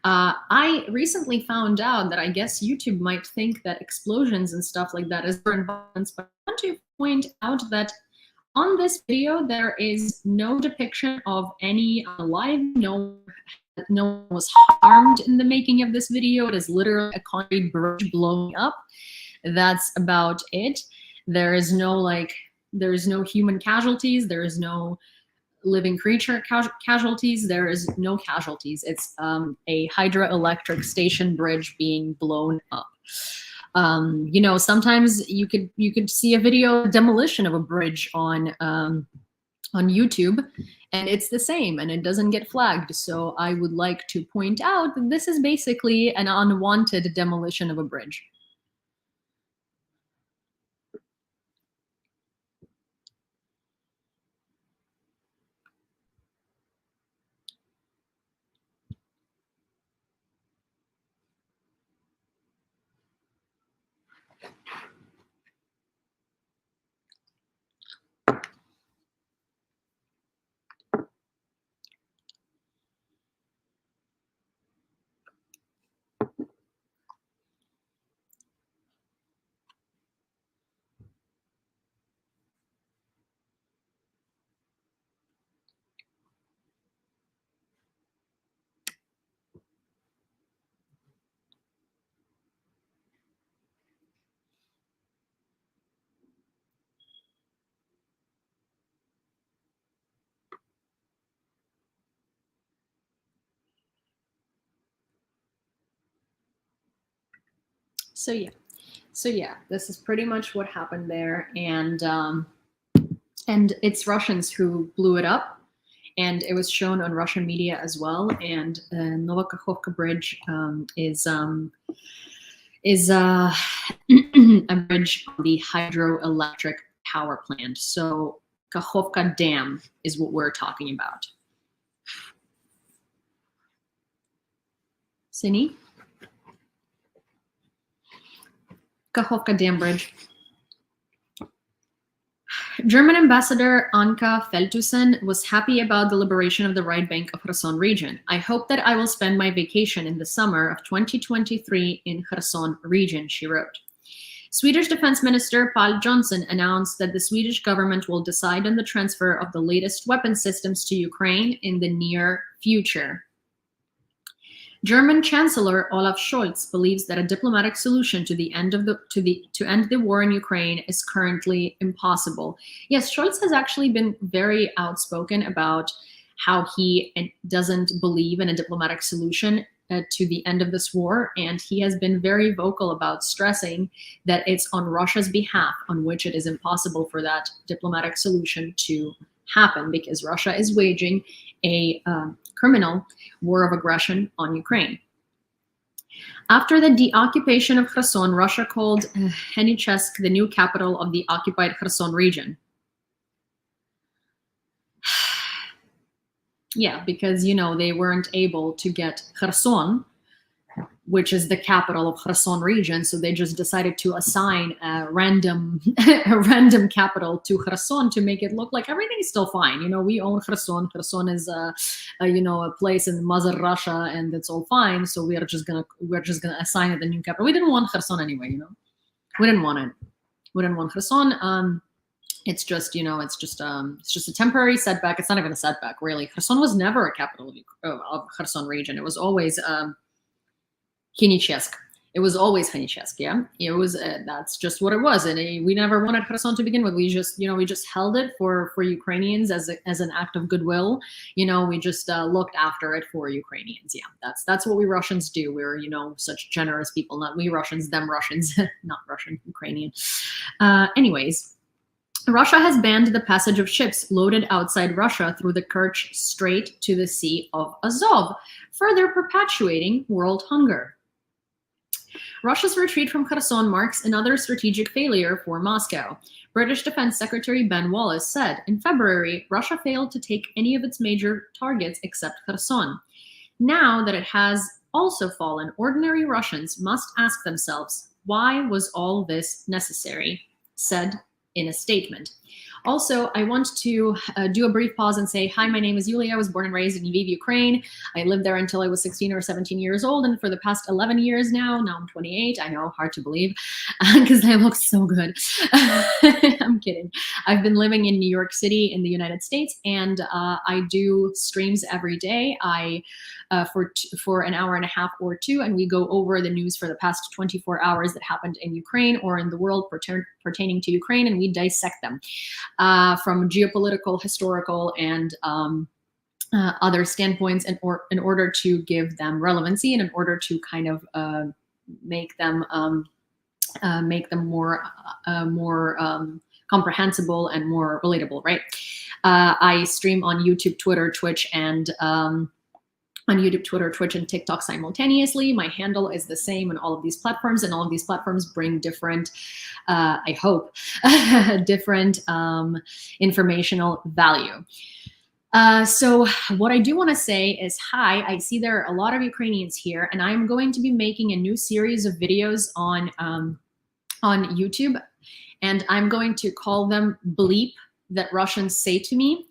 I recently found out that I guess YouTube might think that explosions and stuff like that is violence, but I want to point out that on this video, there is no depiction of any live. No one was harmed in the making of this video. It is literally a concrete bridge blowing up. That's about it. There is no human casualties. There is no living creature casualties. There is no casualties. It's a hydroelectric station bridge being blown up. You know, sometimes you could see a video of demolition of a bridge on YouTube, and it's the same, and it doesn't get flagged. So I would like to point out that this is basically an unwanted demolition of a bridge. So yeah, this is pretty much what happened there, and it's Russians who blew it up, and it was shown on Russian media as well. And Novokakhovka Bridge is a bridge on the hydroelectric power plant. So Kakhovka Dam is what we're talking about. Sini? Kakhovka Dam Bridge. German Ambassador Anka Feltusen was happy about the liberation of the right bank of Kherson region. I hope that I will spend my vacation in the summer of 2023 in Kherson region, she wrote. Swedish Defense Minister Pål Johnson announced that the Swedish government will decide on the transfer of the latest weapon systems to Ukraine in the near future. German Chancellor Olaf Scholz believes that a diplomatic solution to end the war in Ukraine is currently impossible. Yes, Scholz has actually been very outspoken about how he doesn't believe in a diplomatic solution to the end of this war, and he has been very vocal about stressing that it's on Russia's behalf on which it is impossible for that diplomatic solution to happen, because Russia is waging a criminal war of aggression on Ukraine. After the deoccupation of Kherson, Russia called Henichesk the new capital of the occupied Kherson region. Yeah, because, you know, they weren't able to get Kherson, which is the capital of Kherson region, so they just decided to assign a random capital to Kherson to make it look like everything is still fine. You know, we own Kherson. Kherson is a place in Mother Russia, and it's all fine. So we're just gonna assign it the new capital. We didn't want Kherson anyway. You know, we didn't want it. We didn't want Kherson. It's just a temporary setback. It's not even a setback, really. Kherson was never a capital of Kherson region. It was always Henichesk. It was always Henichesk. Yeah, it was. That's just what it was, and we never wanted Kherson to begin with. We just held it for Ukrainians as an act of goodwill. You know, we just looked after it for Ukrainians. Yeah, that's what we Russians do. We're such generous people. Not we Russians, them Russians, not Russian, Ukrainian. Anyways. Russia has banned the passage of ships loaded outside Russia through the Kerch Strait to the Sea of Azov, further perpetuating world hunger. Russia's retreat from Kherson marks another strategic failure for Moscow. British Defense Secretary Ben Wallace said in February, Russia failed to take any of its major targets except Kherson. Now that it has also fallen, ordinary Russians must ask themselves, why was all this necessary? Said in a statement. Also, I want to do a brief pause and say, hi, my name is Yulia. I was born and raised in Lviv, Ukraine. I lived there until I was 16 or 17 years old. And for the past 11 years now I'm 28. I know, hard to believe, because I look so good. I'm kidding. I've been living in New York City in the United States, and I do streams every day. For an hour and a half or two, and we go over the news for the past 24 hours that happened in Ukraine or in the world pertaining to Ukraine, and we dissect them from geopolitical, historical, and other standpoints in order to give them relevancy and in order to kind of make them more comprehensible and more relatable, right? I stream on YouTube, Twitter, Twitch, and on YouTube, Twitter, Twitch, and TikTok simultaneously. My handle is the same on all of these platforms, and all of these platforms bring different, I hope, different informational value. So what I do want to say is, hi, I see there are a lot of Ukrainians here, and I'm going to be making a new series of videos on YouTube, and I'm going to call them bleep that Russians say to me.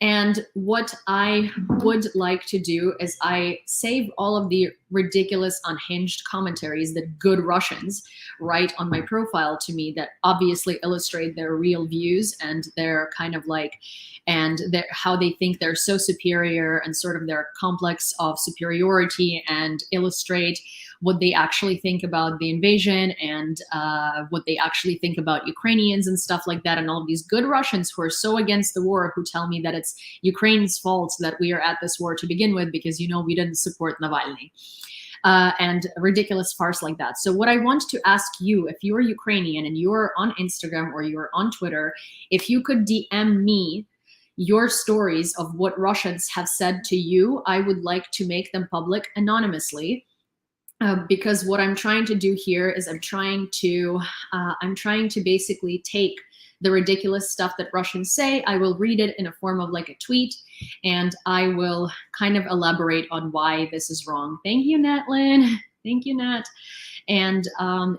And what I would like to do is I save all of the ridiculous, unhinged commentaries that good Russians write on my profile to me that obviously illustrate their real views and their kind of like, and how they think they're so superior and sort of their complex of superiority, and illustrate what they actually think about the invasion and what they actually think about Ukrainians and stuff like that. And all of these good Russians who are so against the war, who tell me that it's Ukraine's fault that we are at this war to begin with because, we didn't support Navalny. and ridiculous farce like that. So what I want to ask you, if you're Ukrainian and you're on Instagram or you're on Twitter, if you could DM me your stories of what Russians have said to you, I would like to make them public anonymously. Because what I'm trying to do here is I'm trying to basically take the ridiculous stuff that Russians say. I will read it in a form of like a tweet, and I will kind of elaborate on why this is wrong. Thank you, Natlin. Thank you, Nat. And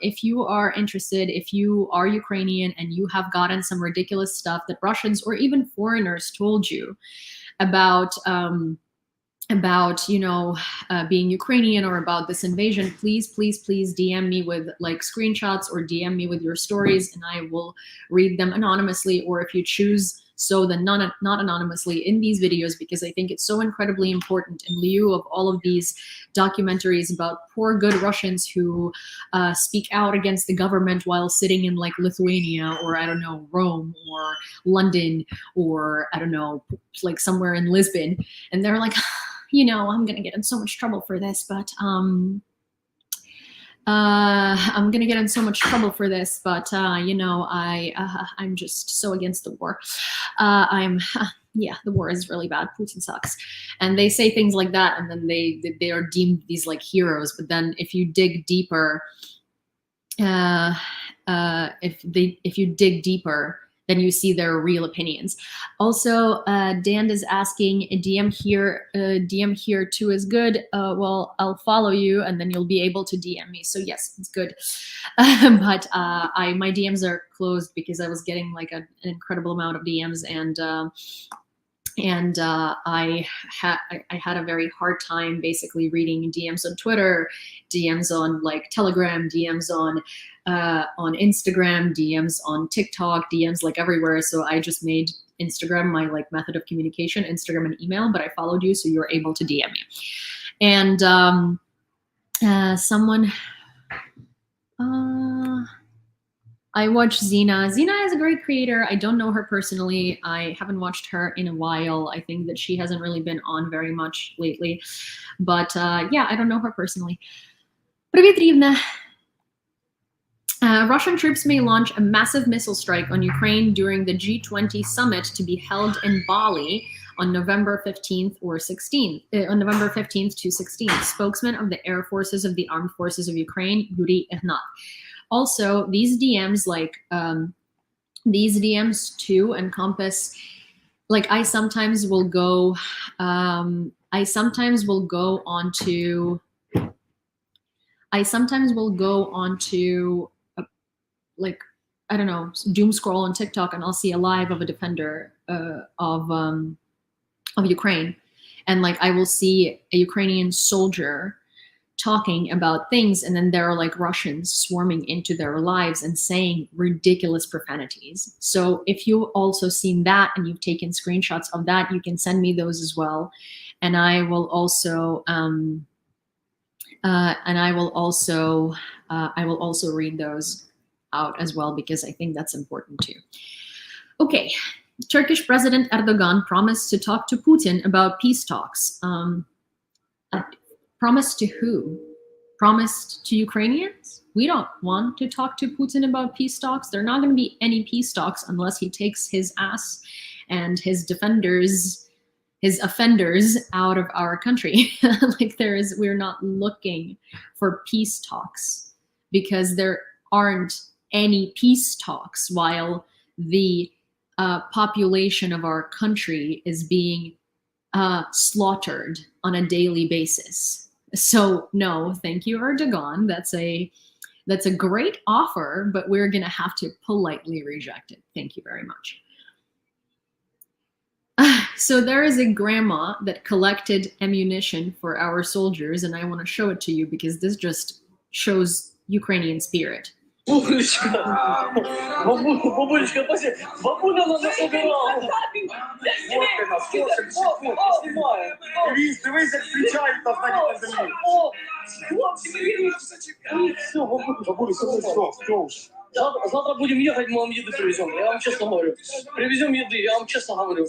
if you are interested, if you are Ukrainian and you have gotten some ridiculous stuff that Russians or even foreigners told you about being Ukrainian or about this invasion, please DM me with like screenshots or DM me with your stories, and I will read them anonymously, or if you choose so, then not anonymously in these videos, because I think it's so incredibly important in lieu of all of these documentaries about poor good Russians who speak out against the government while sitting in like Lithuania or I don't know, Rome or London or I don't know, like somewhere in Lisbon, and they're like, I'm gonna get in so much trouble for this, but I'm gonna get in so much trouble for this, but I'm just so against the war. The war is really bad. Putin sucks, and they say things like that, and then they are deemed these like heroes. But then if you dig deeper, if you dig deeper, then you see their real opinions. Also, Dan is asking, DM here too is good. Well, I'll follow you and then you'll be able to DM me. So yes, it's good. But my DMs are closed because I was getting like an incredible amount of DMs, and I had a very hard time basically reading DMs on Twitter, DMs on like Telegram, DMs on Instagram, DMs on TikTok, DMs like everywhere. So I just made Instagram my like method of communication, Instagram and email, but I followed you, so you're able to DM me. And I watch Xena. Xena is a great creator. I don't know her personally. I haven't watched her in a while. I think that she hasn't really been on very much lately. But I don't know her personally. Привет, Rivna. Russian troops may launch a massive missile strike on Ukraine during the G20 summit to be held in Bali on November 15th or 16th, on November 15th to 16th. Spokesman of the Air Forces of the Armed Forces of Ukraine, Yuri Ignat. Also, these DMs too encompass, like I sometimes will go onto like, I don't know, doom scroll on TikTok, and I'll see a live of a defender of Ukraine, and like I will see a Ukrainian soldier talking about things, and then there are like Russians swarming into their lives and saying ridiculous profanities. So if you've also seen that and you've taken screenshots of that, you can send me those as well, and I will also read those out as well, because I think that's important too. Okay, Turkish President Erdogan promised to talk to Putin about peace talks. Promised to who? Promised to Ukrainians? We don't want to talk to Putin about peace talks. There are not going to be any peace talks unless he takes his ass and his offenders out of our country. We're not looking for peace talks because there aren't any peace talks while the population of our country is being slaughtered on a daily basis. So no, thank you, Erdogan. That's a great offer, but we're gonna have to politely reject it. Thank you very much. So there is a grandma that collected ammunition for our soldiers, and I want to show it to you because this just shows Ukrainian spirit. Бабулечка, бабулечка, бабуля нас обирала. Фоткай нас, снимай. Дивись, як кричають нас на землі. Все, бабуля, все. Завтра будем ехать, мы вам еды привезем. Я вам честно говорю. Привезем еды, я вам честно говорю.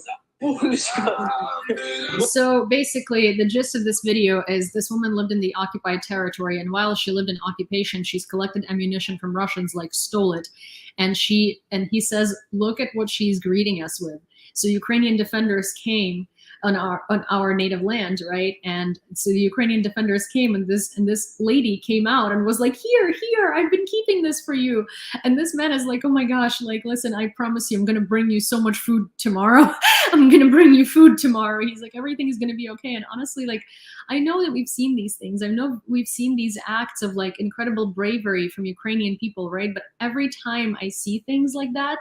So basically, the gist of this video is this woman lived in the occupied territory, and while she lived in occupation, she's collected ammunition from Russians, like stole it. And he says, look at what she's greeting us with. So Ukrainian defenders came on our native land, right? And so the Ukrainian defenders came, and this lady came out and was like, here, I've been keeping this for you. And this man is like, oh my gosh, like, listen, I promise you, I'm gonna bring you so much food tomorrow. I'm gonna bring you food tomorrow. He's like, everything is gonna be okay. And honestly, like, I know that we've seen these things. I know we've seen these acts of like incredible bravery from Ukrainian people, right? But every time I see things like that,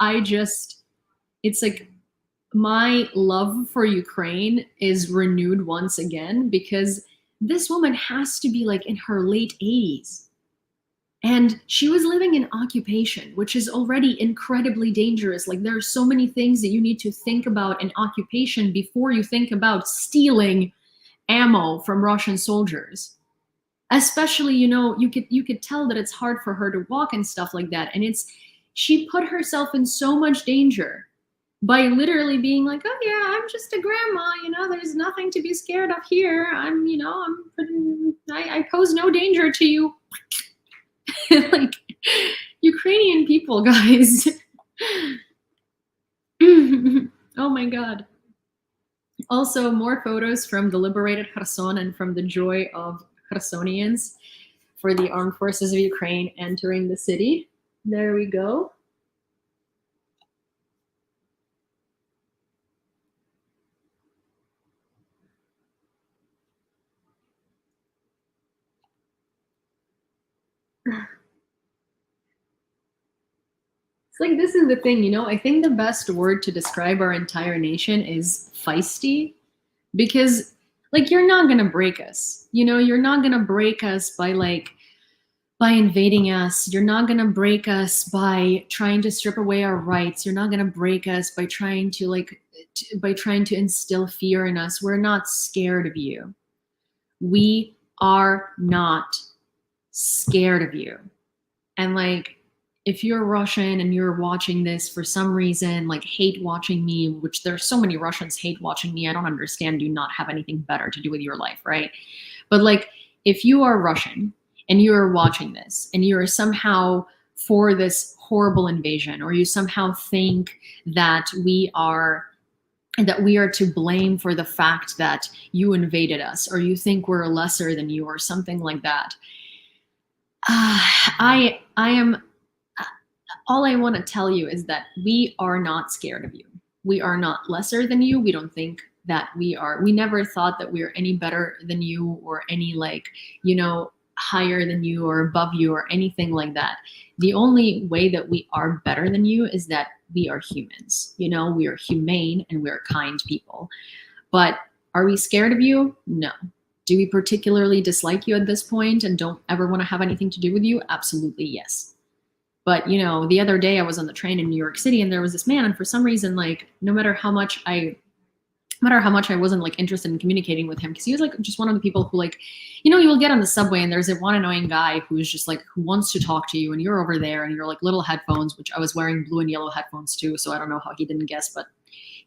it's like, my love for Ukraine is renewed once again, because this woman has to be like in her late 80s. And she was living in occupation, which is already incredibly dangerous. Like, there are so many things that you need to think about in occupation before you think about stealing ammo from Russian soldiers. Especially, you could tell that it's hard for her to walk and stuff like that. And she put herself in so much danger by literally being like, oh yeah, I'm just a grandma, there's nothing to be scared of here. I pose no danger to you. Like, Ukrainian people, guys. Oh my God. Also, more photos from the liberated Kherson and from the joy of Khersonians for the armed forces of Ukraine entering the city. There we go. It's like, this is the thing, I think the best word to describe our entire nation is feisty, because like, you're not going to break us. You're not going to break us by invading us. You're not going to break us by trying to strip away our rights. You're not going to break us by trying to instill fear in us. We're not scared of you. We are not scared of you. And like, if you're Russian and you're watching this for some reason, like hate watching me, which there's so many Russians hate watching me, I don't understand, do not have anything better to do with your life, right? But like, if you are Russian and you're watching this and you're somehow for this horrible invasion, or you somehow think that we are to blame for the fact that you invaded us, or you think we're lesser than you, or something like that, all I want to tell you is that we are not scared of you. We are not lesser than you. We don't think that we are. We never thought that we are any better than you, or any higher than you or above you or anything like that. The only way that we are better than you is that we are humans. We are humane and we're kind people. But are we scared of you? No. Do we particularly dislike you at this point and don't ever want to have anything to do with you? Absolutely, yes. But, the other day I was on the train in New York City, and there was this man, and for some reason, like, no matter how much I wasn't like interested in communicating with him, because he was like just one of the people who, like, you will get on the subway and there's one annoying guy who's just like, who wants to talk to you, and you're over there and you're like little headphones, which I was wearing blue and yellow headphones too, so I don't know how he didn't guess, but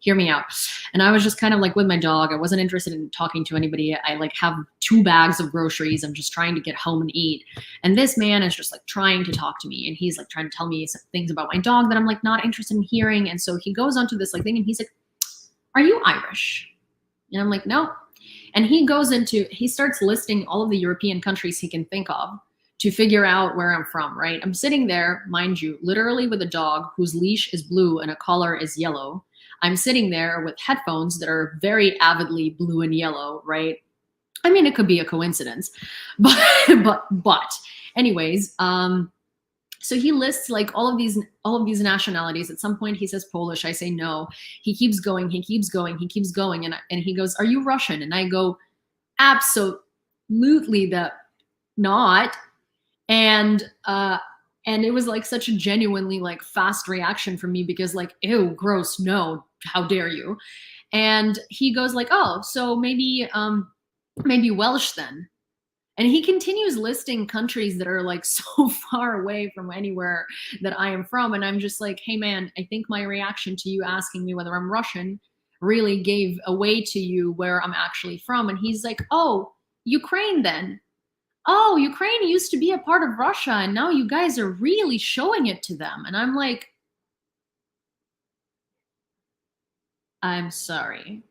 hear me out. And I was just kind of like with my dog. I wasn't interested in talking to anybody. I like have 2 bags of groceries. I'm just trying to get home and eat. And this man is just like trying to talk to me. And he's like trying to tell me some things about my dog that I'm like not interested in hearing. And so he goes onto this like thing and he's like, are you Irish? And I'm like, no. And he starts listing all of the European countries he can think of to figure out where I'm from, right? I'm sitting there, mind you, literally with a dog whose leash is blue and a collar is yellow. I'm sitting there with headphones that are very avidly blue and yellow, right? I mean, it could be a coincidence, but anyways, so he lists like all of these nationalities. At some point he says Polish. I say no. He keeps going. And he goes, are you Russian? And I go, absolutely not. And it was like such a genuinely like fast reaction from me, because like, ew, gross, no, how dare you? And he goes like, oh, so maybe Welsh then. And he continues listing countries that are like so far away from anywhere that I am from. And I'm just like, hey man, I think my reaction to you asking me whether I'm Russian really gave away to you where I'm actually from. And he's like, oh, Ukraine then. Oh, Ukraine used to be a part of Russia, and now you guys are really showing it to them. And I'm like, I'm sorry.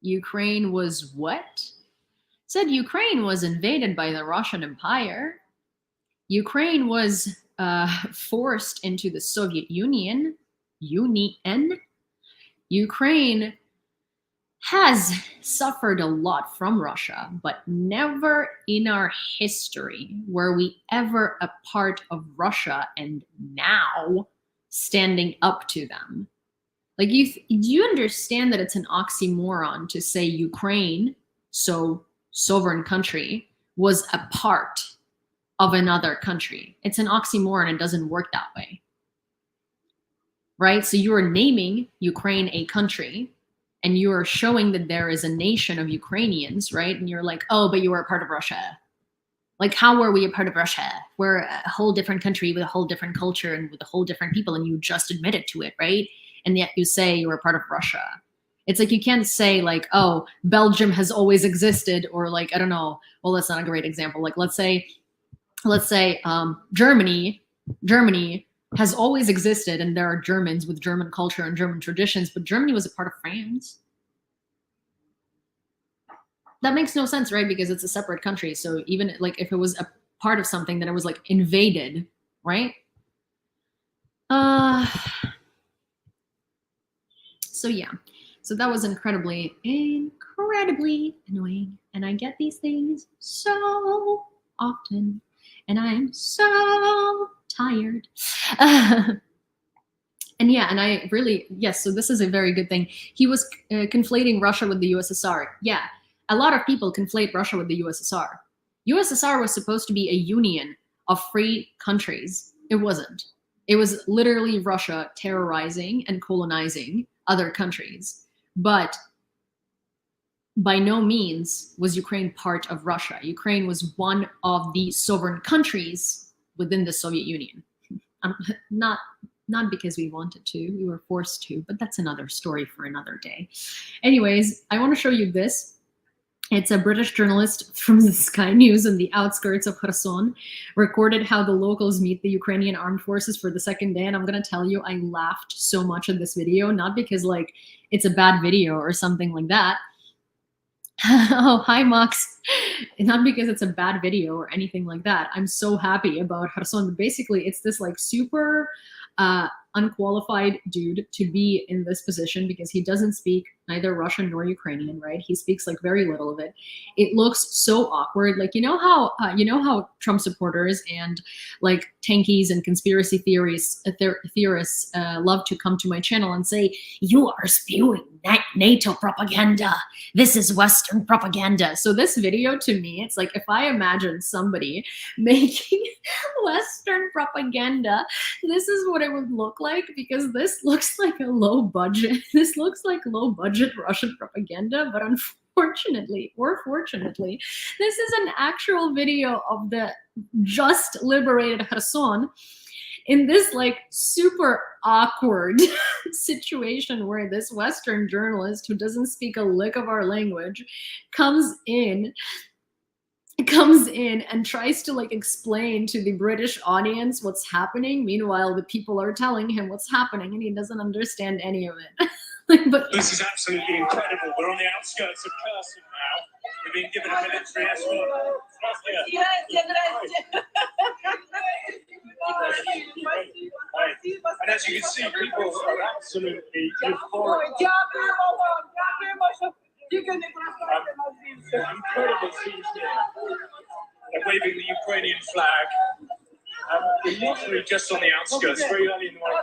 Ukraine was what? Said Ukraine was invaded by the Russian Empire. Ukraine was forced into the Soviet Union. Ukraine has suffered a lot from Russia, but never in our history were we ever a part of Russia and now standing up to them. Like, do you understand that it's an oxymoron to say Ukraine, so sovereign country, was a part of another country? It's an oxymoron. It doesn't work that way. Right? So you're naming Ukraine a country, and you're showing that there is a nation of Ukrainians, right? And you're like, oh, but you were a part of Russia. Like, how were we a part of Russia? We're a whole different country with a whole different culture and with a whole different people, and you just admitted to it, right? And yet you say you were a part of Russia. It's like, you can't say like, oh, Belgium has always existed, or like, I don't know, well, that's not a great example. Like, let's say Germany has always existed, and there are Germans with German culture and German traditions, but Germany was a part of France. That makes no sense, right? Because it's a separate country. So even like if it was a part of something, then it was like invaded, right? So yeah, so that was incredibly annoying. And I get these things so often, and I am so tired. And yeah, and I really, yes, so this is a very good thing. He was conflating Russia with the USSR. Yeah, a lot of people conflate Russia with the USSR. USSR was supposed to be a union of free countries. It wasn't. It was literally Russia terrorizing and colonizing other countries. But by no means was Ukraine part of Russia. Ukraine was one of the sovereign countries within the Soviet Union. Not because we wanted to, we were forced to, but that's another story for another day. Anyways, I want to show you this. It's a British journalist from the Sky News in the outskirts of Kherson recorded how the locals meet the Ukrainian armed forces for the second day. And I'm going to tell you, I laughed so much in this video, not because like it's a bad video or something like that. Oh, hi, Max. Not because it's a bad video or anything like that. I'm so happy about Kherson. Basically, it's this like super unqualified dude to be in this position because he doesn't speak neither Russian nor Ukrainian, right? He speaks like very little of it. It looks so awkward. Like, you know how Trump supporters and like tankies and conspiracy theorists love to come to my channel and say, you are spewing NATO propaganda. This is Western propaganda. So this video to me, it's like if I imagine somebody making Western propaganda, this is what it would look like, because this looks like a low budget. This looks like low budget Russian propaganda, but unfortunately or fortunately, this is an actual video of the just liberated Kherson in this like super awkward situation where this Western journalist who doesn't speak a lick of our language comes in and tries to like explain to the British audience what's happening. Meanwhile, the people are telling him what's happening and he doesn't understand any of it. But this is absolutely incredible. We're on the outskirts of Kherson now. We're being given a military escort. And as you can see, people are absolutely euphoric. Incredible scenes here. They're waving the Ukrainian flag. We're literally just on the outskirts, very early in the morning.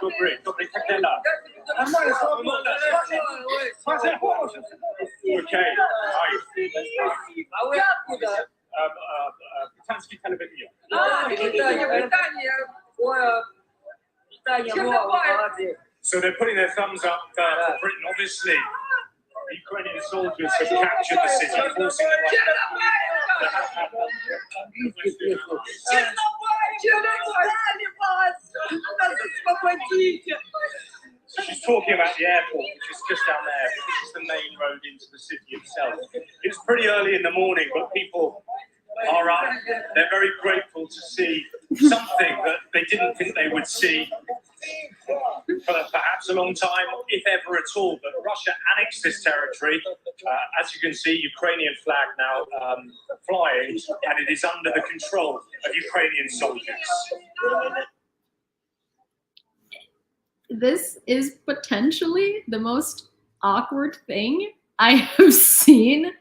Okay. Британский телевидение. So they're putting their thumbs up for Britain. Obviously, Ukrainian soldiers have captured the city, forcing them So she's talking about the airport, which is just down there. This is the main road into the city itself. It's pretty early in the morning, but people are up. They're very grateful to see something that they didn't think they would see for perhaps a long time, if ever at all. But Russia annexed this territory. As you can see, Ukrainian flag now flying, and it is under the control of Ukrainian soldiers. This is potentially the most awkward thing I have seen,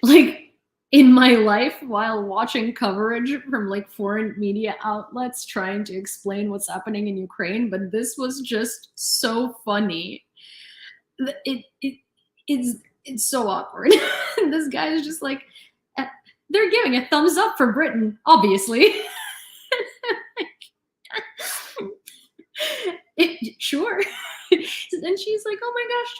like, in my life while watching coverage from like foreign media outlets trying to explain what's happening in Ukraine. But this was just so funny. It's so awkward. This guy is just like, they're giving a thumbs up for Britain, obviously. Sure. And she's like, oh my gosh,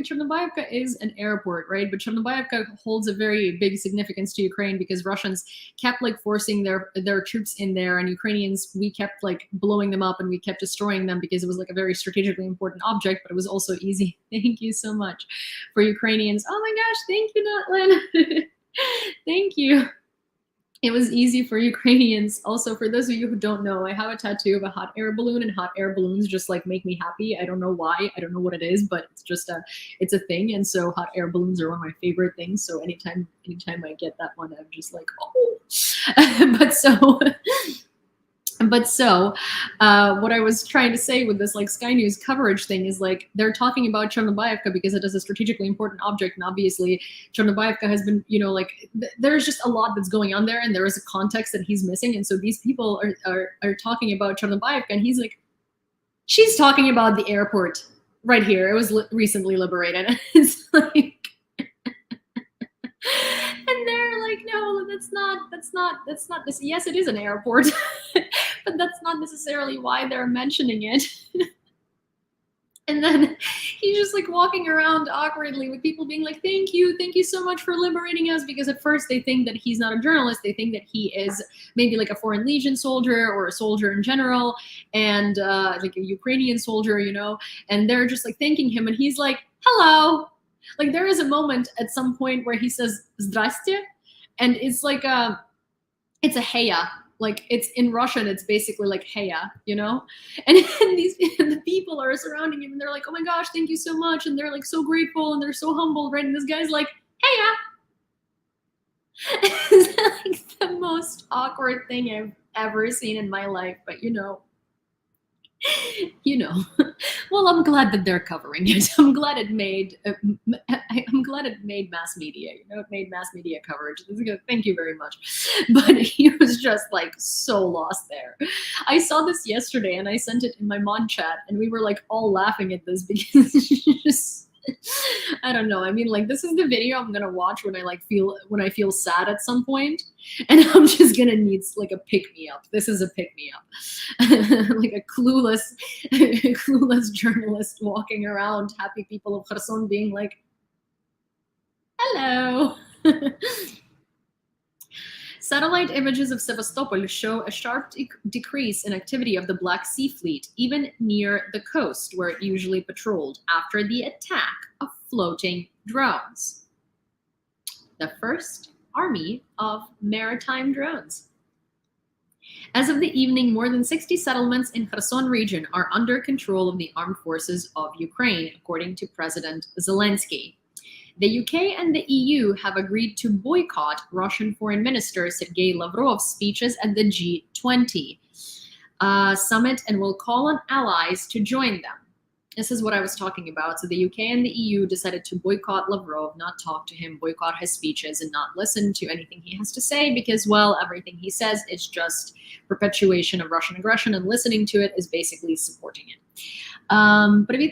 Chernobyevka is an airport, right? But Chernobyevka holds a very big significance to Ukraine because Russians kept like forcing their troops in there, and Ukrainians, we kept like blowing them up and we kept destroying them because it was like a very strategically important object, but it was also easy. Thank you so much for Ukrainians. Oh my gosh, thank you, Natlin. Thank you. It was easy for Ukrainians. Also, for those of you who don't know, I have a tattoo of a hot air balloon, and hot air balloons just like make me happy. I don't know why. I don't know what it is, but it's just it's a thing. And so hot air balloons are one of my favorite things. So anytime I get that one, I'm just like, oh. But so what I was trying to say with this like Sky News coverage thing is like they're talking about Chernobyevka because it is a strategically important object, and obviously Chernobyevka has been, you know, like there's just a lot that's going on there, and there is a context that he's missing. And so these people are talking about Chernobyevka, and he's like, she's talking about the airport right here. It was recently liberated. It's like, and they're like, no, that's not this. Yes, it is an airport, but that's not necessarily why they're mentioning it. And then he's just like walking around awkwardly with people being like, thank you so much for liberating us. Because at first they think that he's not a journalist. They think that he is maybe like a Foreign Legion soldier or a soldier in general, and like a Ukrainian soldier, you know, and they're just like thanking him. And he's like, hello. Like there is a moment at some point where he says "Zdrasте," and it's like it's a heya. Like it's in Russian, it's basically like heya, you know. And the people are surrounding him, and they're like, "Oh my gosh, thank you so much!" And they're like so grateful, and they're so humble, right? And this guy's like, "Heya." It's like the most awkward thing I've ever seen in my life, but you know. Well, I'm glad that they're covering it. I'm glad it made mass media. You know, it made mass media coverage. Thank you very much. But he was just like so lost there. I saw this yesterday, and I sent it in my mod chat, and we were like all laughing at this because it's just. I don't know. I mean, like this is the video I'm gonna watch when I feel sad at some point, and I'm just gonna need like a pick me up. This is a pick me up, like a clueless journalist walking around, happy people of Kherson being like, "Hello." Satellite images of Sevastopol show a sharp decrease in activity of the Black Sea Fleet, even near the coast, where it usually patrolled, after the attack of floating drones. The first army of maritime drones. As of the evening, more than 60 settlements in Kherson region are under control of the armed forces of Ukraine, according to President Zelensky. The UK and the EU have agreed to boycott Russian Foreign Minister Sergey Lavrov's speeches at the G20 summit and will call on allies to join them. This is what I was talking about. So the UK and the EU decided to boycott Lavrov, not talk to him, boycott his speeches, and not listen to anything he has to say because, well, everything he says is just perpetuation of Russian aggression, and listening to it is basically supporting it.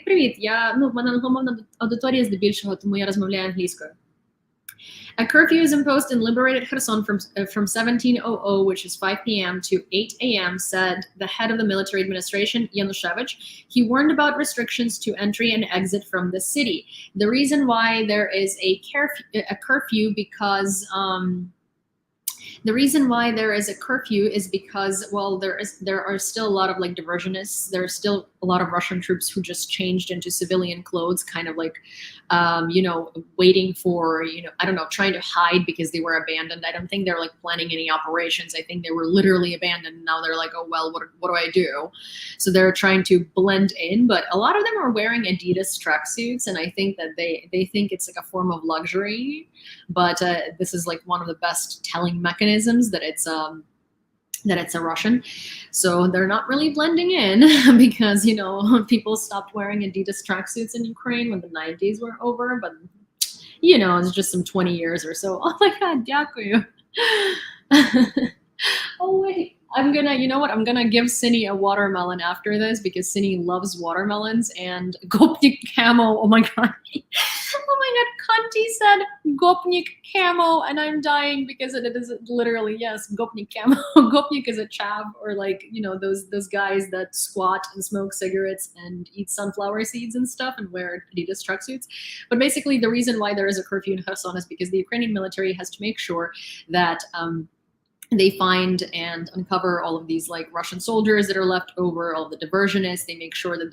Привіт. В мене англомовна аудиторія здебільшого, тому я розмовляю англійською. A curfew is imposed in liberated Kherson from 17:00, which is 5 p.m. to 8 a.m., said the head of the military administration, Yanushevich. He warned about restrictions to entry and exit from the city. The reason why there is a curfew because the reason why there is a curfew is because, well, there are still a lot of like diversionists. There are still a lot of Russian troops who just changed into civilian clothes, kind of like, waiting for, I don't know, trying to hide because they were abandoned. I don't think they're like planning any operations. I think they were literally abandoned. Now they're like, oh, well, what do I do? So they're trying to blend in, but a lot of them are wearing Adidas tracksuits. And I think that they think it's like a form of luxury, but this is like one of the best telling mechanisms that it's a Russian. So they're not really blending in because, people stopped wearing Adidas tracksuits in Ukraine when the 90s were over, but it's just some 20 years or so. Oh my God, дякую. Oh wait, I'm gonna give Sini a watermelon after this because Sini loves watermelons and Gopnik camo. Oh my God. Oh my God, Kanti said Gopnik camo and I'm dying because it is literally, yes, Gopnik camo. Gopnik is a chav, or like, those guys that squat and smoke cigarettes and eat sunflower seeds and stuff and wear Adidas tracksuits. But basically the reason why there is a curfew in Kherson is because the Ukrainian military has to make sure that they find and uncover all of these like Russian soldiers that are left over, all the diversionists. They make sure that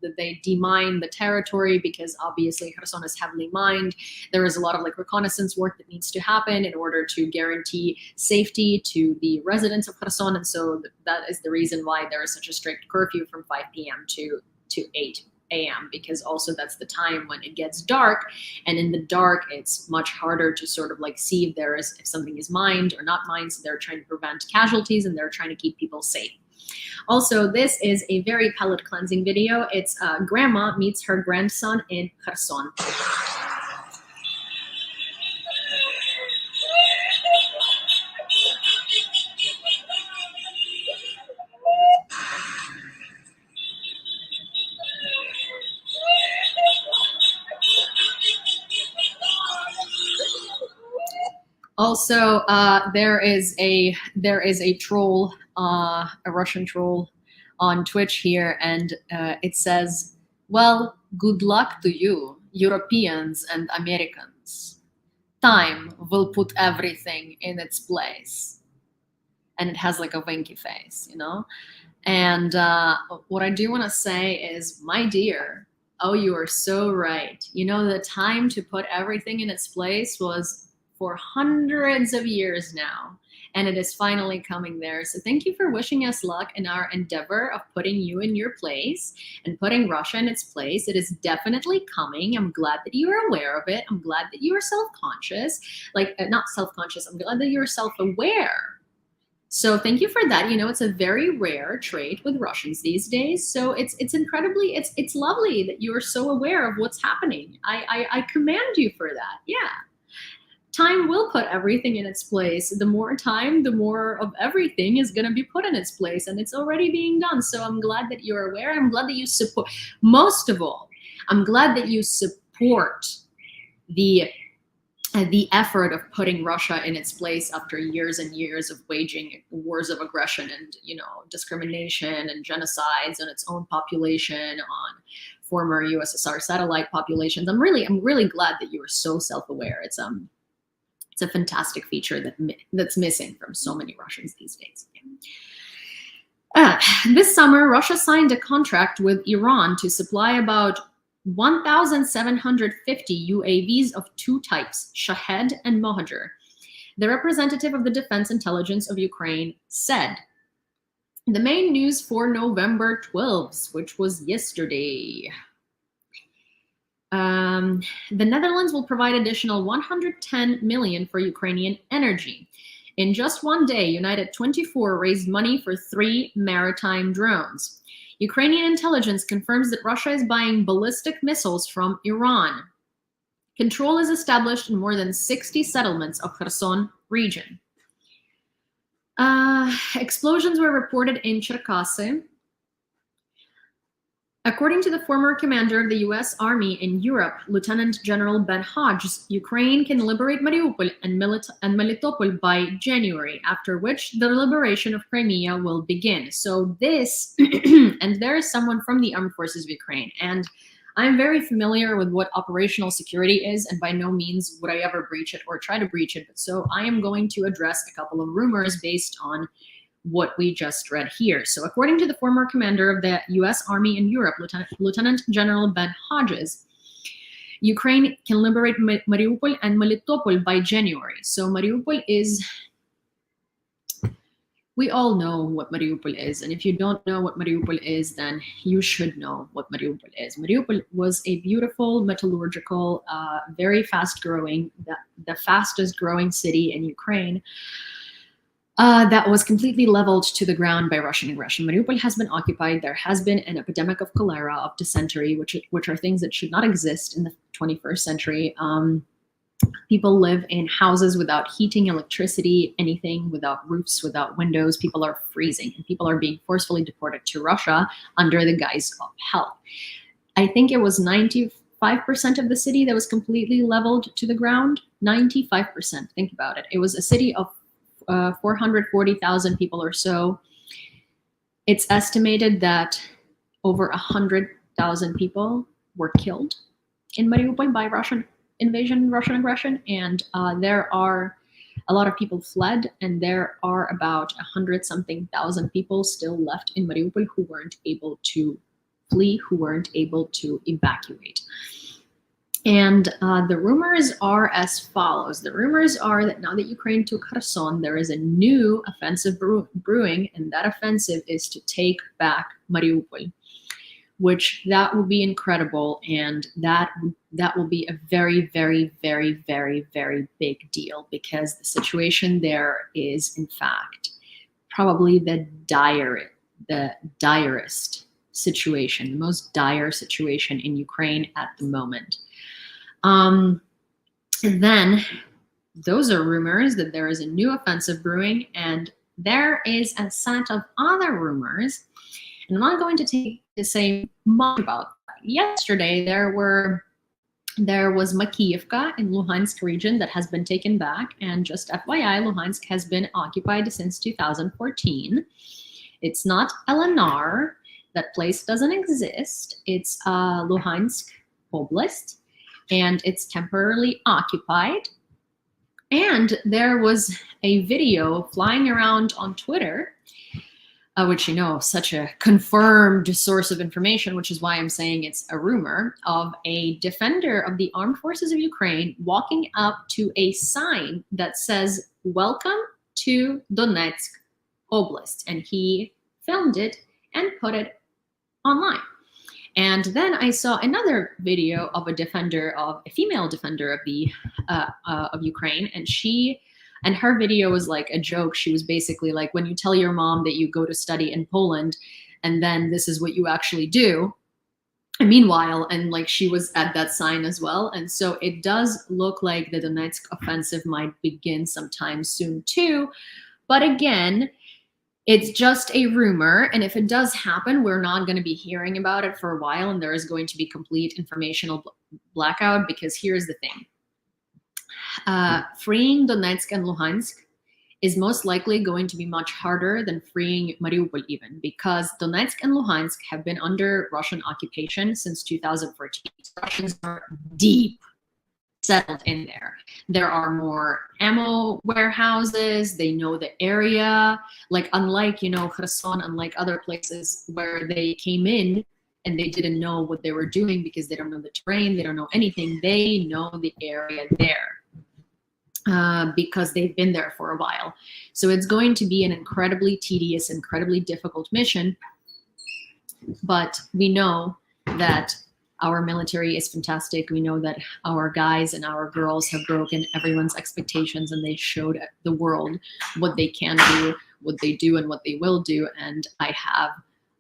that they demine the territory because obviously Kherson is heavily mined. There is a lot of like reconnaissance work that needs to happen in order to guarantee safety to the residents of Kherson. And so that is the reason why there is such a strict curfew from 5 p.m. to 8 a.m. because also that's the time when it gets dark, and in the dark it's much harder to sort of like see if something is mined or not mined. So they're trying to prevent casualties and they're trying to keep people safe. Also, this is a very palate cleansing video. It's grandma meets her grandson in Kherson. Also, there is a troll, a Russian troll on Twitch here, and it says, well, good luck to you, Europeans and Americans. Time will put everything in its place. And it has like a winky face, And what I do want to say is, my dear, oh, you are so right. The time to put everything in its place was for hundreds of years now, and it is finally coming there. So thank you for wishing us luck in our endeavor of putting you in your place and putting Russia in its place. It is definitely coming. I'm glad that you are aware of it. I'm glad that you are self-conscious, not self-conscious. I'm glad that you're self-aware. So thank you for that. It's a very rare trait with Russians these days. So it's incredibly, it's lovely that you are so aware of what's happening. I commend you for that. Yeah. Time will put everything in its place. The more time, the more of everything is going to be put in its place, and it's already being done. So I'm glad that you're aware. I'm glad that you support. Most of all, I'm glad that you support the effort of putting Russia in its place after years and years of waging wars of aggression and discrimination and genocides on its own population, on former USSR satellite populations. I'm really glad that you are so self-aware. It's a fantastic feature that's missing from so many Russians these days. This summer, Russia signed a contract with Iran to supply about 1,750 UAVs of two types, Shahed and Mohajer. The representative of the Defense Intelligence of Ukraine said. The main news for November 12th, which was yesterday. The Netherlands will provide additional 110 million for Ukrainian energy. In just one day, United 24 raised money for 3 maritime drones. Ukrainian intelligence confirms that Russia is buying ballistic missiles from Iran. Control is established in more than 60 settlements of Kherson region. Explosions were reported in Cherkasy. According to the former commander of the U.S. Army in Europe, Lieutenant General Ben Hodges, Ukraine can liberate Mariupol and Melitopol by January, after which the liberation of Crimea will begin. So this, and there is someone from the Armed Forces of Ukraine, and I'm very familiar with what operational security is, and by no means would I ever breach it or try to breach it. So I am going to address a couple of rumors based on what we just read here. So according to the former commander of the US Army in Europe, Lieutenant General Ben Hodges, Ukraine can liberate Mariupol and Melitopol by January. So Mariupol is, we all know what Mariupol is. And if you don't know what Mariupol is, then you should know what Mariupol is. Mariupol was a beautiful metallurgical, very fast growing, the fastest growing city in Ukraine. That was completely leveled to the ground by Russian aggression. Mariupol has been occupied. There has been an epidemic of cholera, of dysentery, which are things that should not exist in the 21st century. People live in houses without heating, electricity, anything, without roofs, without windows. People are freezing, and people are being forcefully deported to Russia under the guise of help. I think it was 95% of the city that was completely leveled to the ground. 95%. Think about it. It was a city of 440,000 people or so. It's estimated that over 100,000 people were killed in Mariupol by Russian invasion, Russian aggression, and there are a lot of people fled, and there are about 100-something thousand people still left in Mariupol who weren't able to flee, who weren't able to evacuate. And the rumors are as follows. The rumors are that now that Ukraine took Kherson, there is a new offensive brewing, and that offensive is to take back Mariupol, which that will be incredible, and that will be a very, very, very, very, very big deal, because the situation there is, in fact, probably the direst situation, the most dire situation in Ukraine at the moment. And then those are rumors that there is a new offensive brewing, and there is a set of other rumors, and I'm not going to say much about that. Yesterday there was Makiivka in Luhansk region that has been taken back, and just FYI, Luhansk has been occupied since 2014. It's not LNR. That place doesn't exist. It's Luhansk Oblast, and it's temporarily occupied. And there was a video flying around on Twitter, which, you know, such a confirmed source of information, which is why I'm saying it's a rumor, of a defender of the armed forces of Ukraine walking up to a sign that says, "Welcome to Donetsk Oblast." And he filmed it and put it online. And then I saw another video of a female defender of the of Ukraine, and her video was like a joke. She was basically like, when you tell your mom that you go to study in Poland, and then this is what you actually do. And meanwhile, and like she was at that sign as well. And so it does look like the Donetsk offensive might begin sometime soon too. But again, it's just a rumor, and if it does happen, we're not going to be hearing about it for a while, and there is going to be complete informational blackout, because here's the thing. Freeing Donetsk and Luhansk is most likely going to be much harder than freeing Mariupol even, because Donetsk and Luhansk have been under Russian occupation since 2014. Russians are deep settled in there. There are more ammo warehouses. They know the area. Like, unlike, you know, Kherson, unlike other places where they came in and they didn't know what they were doing because they don't know the terrain, they don't know anything. They know the area there because they've been there for a while. So it's going to be an incredibly tedious, incredibly difficult mission. But we know that our military is fantastic. We know that our guys and our girls have broken everyone's expectations, and they showed the world what they can do, what they do, and what they will do. And I have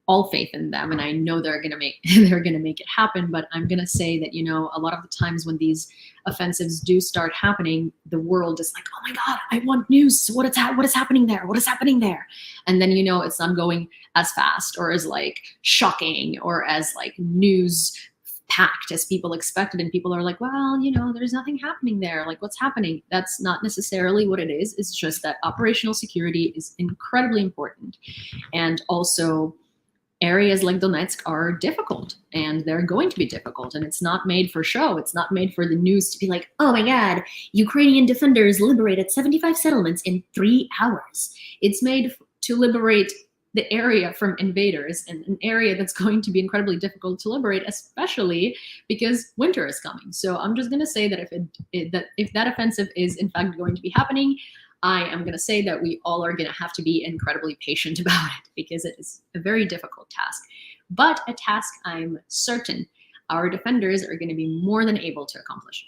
all faith in them, and I know they're gonna make it happen. But I'm gonna say that, you know, a lot of the times when these offensives do start happening, the world is like, oh my God, I want news. What is happening there? What is happening there? And then, you know, it's not going as fast or as like shocking or as like news packed as people expected, and people are like, well, you know, there's nothing happening there. Like, what's happening? That's not necessarily what it is. It's just that operational security is incredibly important, and also areas like Donetsk are difficult, and they're going to be difficult, and it's not made for show. It's not made for the news to be like, oh my God, Ukrainian defenders liberated 75 settlements in 3 hours. It's made to liberate the area from invaders, and an area that's going to be incredibly difficult to liberate, especially because winter is coming. So I'm just going to say that if that offensive is in fact going to be happening, I am going to say that we all are going to have to be incredibly patient about it, because it is a very difficult task, but a task I'm certain our defenders are going to be more than able to accomplish.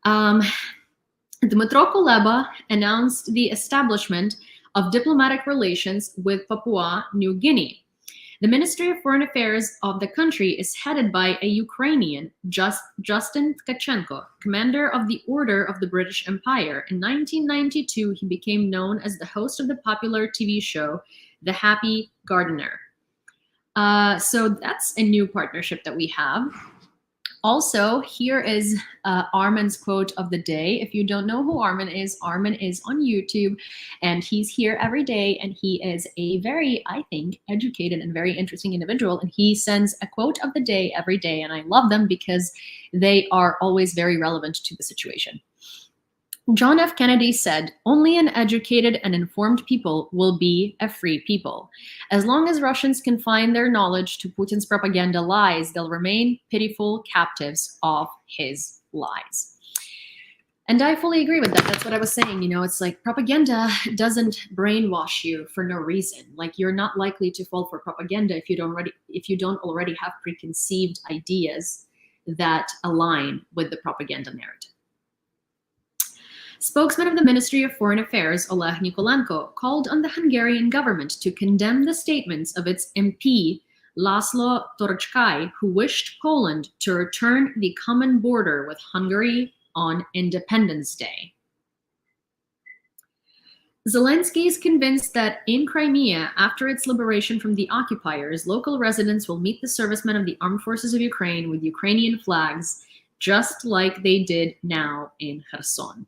Dmytro Kuleba announced the establishment of diplomatic relations with Papua New Guinea. The Ministry of Foreign Affairs of the country is headed by a Ukrainian, Justin Tkachenko, commander of the Order of the British Empire. In 1992, he became known as the host of the popular TV show, The Happy Gardener. So that's a new partnership that we have. Also, here is Armin's quote of the day. If you don't know who Armin is on YouTube, and he's here every day, and he is a very, I think, educated and very interesting individual, and he sends a quote of the day every day, and I love them because they are always very relevant to the situation. John F. Kennedy said, "Only an educated and informed people will be a free people. As long as Russians confine their knowledge to Putin's propaganda lies, they'll remain pitiful captives of his lies." And I fully agree with that. That's what I was saying. You know, it's like propaganda doesn't brainwash you for no reason. Like, you're not likely to fall for propaganda if you don't already have preconceived ideas that align with the propaganda narrative. Spokesman of the Ministry of Foreign Affairs, Oleg Nikolenko, called on the Hungarian government to condemn the statements of its MP, Laszlo Torczkai, who wished Poland to return the common border with Hungary on Independence Day. Zelensky is convinced that in Crimea, after its liberation from the occupiers, local residents will meet the servicemen of the armed forces of Ukraine with Ukrainian flags, just like they did now in Kherson.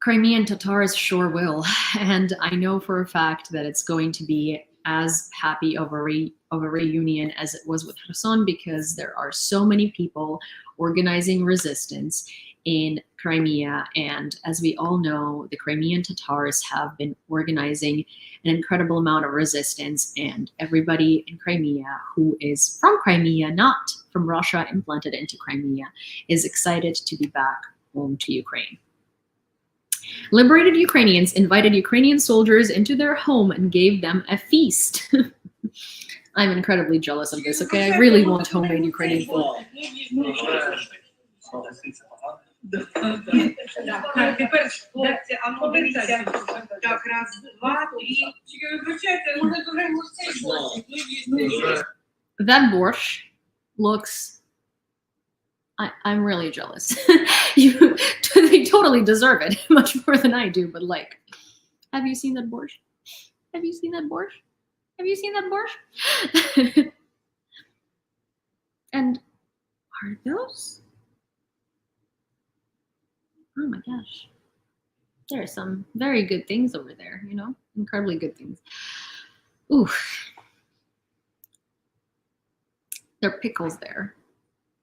Crimean Tatars sure will, and I know for a fact that it's going to be as happy of a reunion as it was with Kherson, because there are so many people organizing resistance in Crimea, and as we all know, the Crimean Tatars have been organizing an incredible amount of resistance, and everybody in Crimea who is from Crimea, not from Russia, implanted into Crimea, is excited to be back home to Ukraine. Liberated Ukrainians invited Ukrainian soldiers into their home and gave them a feast. I'm incredibly jealous of this, okay? I really want homemade Ukrainian food. That borscht looks... I'm really jealous. They totally deserve it much more than I do, but like, have you seen that borscht? Have you seen that borscht? Have you seen that borscht? And are those? Oh my gosh. There are some very good things over there, you know, incredibly good things. Ooh. There are pickles there.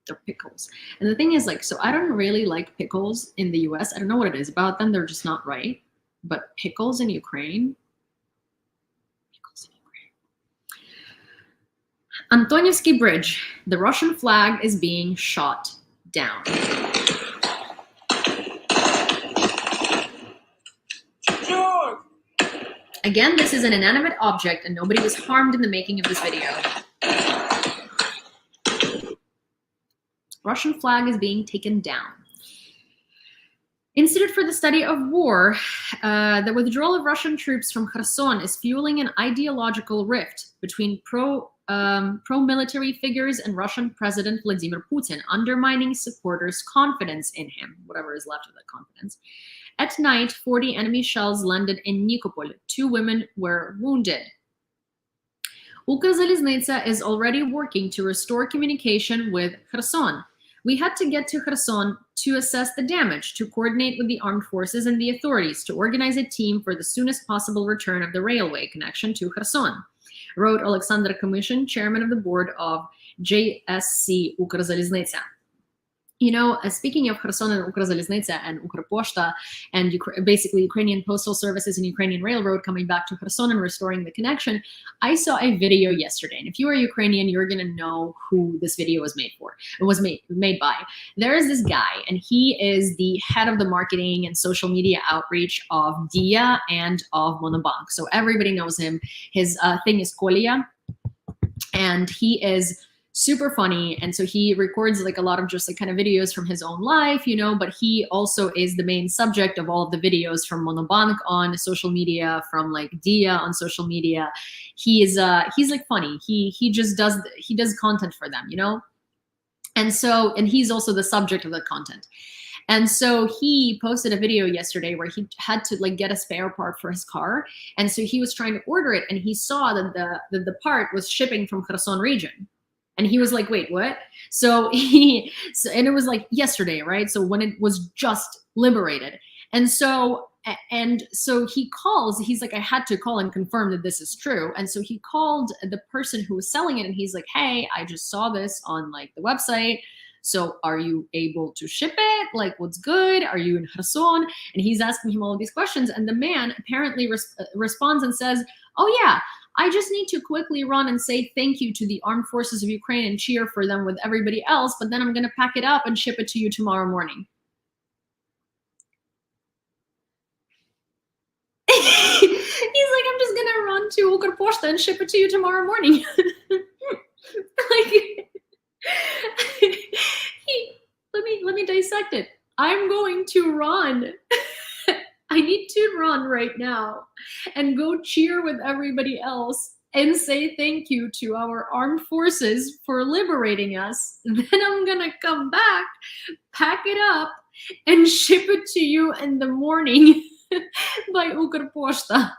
They're pickles. And the thing is, like, so I don't really like pickles in the US. I don't know what it is about them. They're just not right. But pickles in Ukraine? Pickles in Ukraine. Antonievsky Bridge. The Russian flag is being shot down. Again, this is an inanimate object and nobody was harmed in the making of this video. Russian flag is being taken down. Institute for the Study of War, the withdrawal of Russian troops from Kherson is fueling an ideological rift between pro-military figures and Russian President Vladimir Putin, undermining supporters' confidence in him, whatever is left of that confidence. At night, 40 enemy shells landed in Nikopol. 2 women were wounded. Ukrzaliznytsia is already working to restore communication with Kherson. We had to get to Kherson to assess the damage, to coordinate with the armed forces and the authorities, to organize a team for the soonest possible return of the railway connection to Kherson, wrote Alexander Kamyshin, chairman of the board of JSC Ukrzaliznytsia. You know, speaking of Kherson and Ukrzaliznytsia and Ukrposhta and basically Ukrainian postal services and Ukrainian railroad coming back to Kherson and restoring the connection, I saw a video yesterday. And if you are Ukrainian, you're going to know who this video was made for. It was made by. There is this guy, and he is the head of the marketing and social media outreach of Dia and of Monobank. So everybody knows him. His thing is Kolya, and he is super funny. And so he records like a lot of just like kind of videos from his own life, you know, but he also is the main subject of all of the videos from Monobank on social media, from like Dia on social media. He's like funny. He does content for them, you know? And he's also the subject of the content. And so he posted a video yesterday where he had to like get a spare part for his car. And so he was trying to order it, and he saw that the part was shipping from Kherson region. And he was like, wait, what? And it was like yesterday, right? So when it was just liberated. And so he calls, he's like, I had to call and confirm that this is true. And so he called the person who was selling it, and he's like, hey, I just saw this on like the website. So are you able to ship it? Like, what's good? Are you in Kherson? And he's asking him all of these questions. And the man apparently responds and says, oh yeah, I just need to quickly run and say thank you to the armed forces of Ukraine and cheer for them with everybody else, but then I'm going to pack it up and ship it to you tomorrow morning. He's like, I'm just going to run to Ukrposhta and ship it to you tomorrow morning. Like, let me dissect it. I'm going to run. I need to run right now and go cheer with everybody else and say thank you to our armed forces for liberating us. Then I'm gonna come back, pack it up, and ship it to you in the morning by Ukrposhta.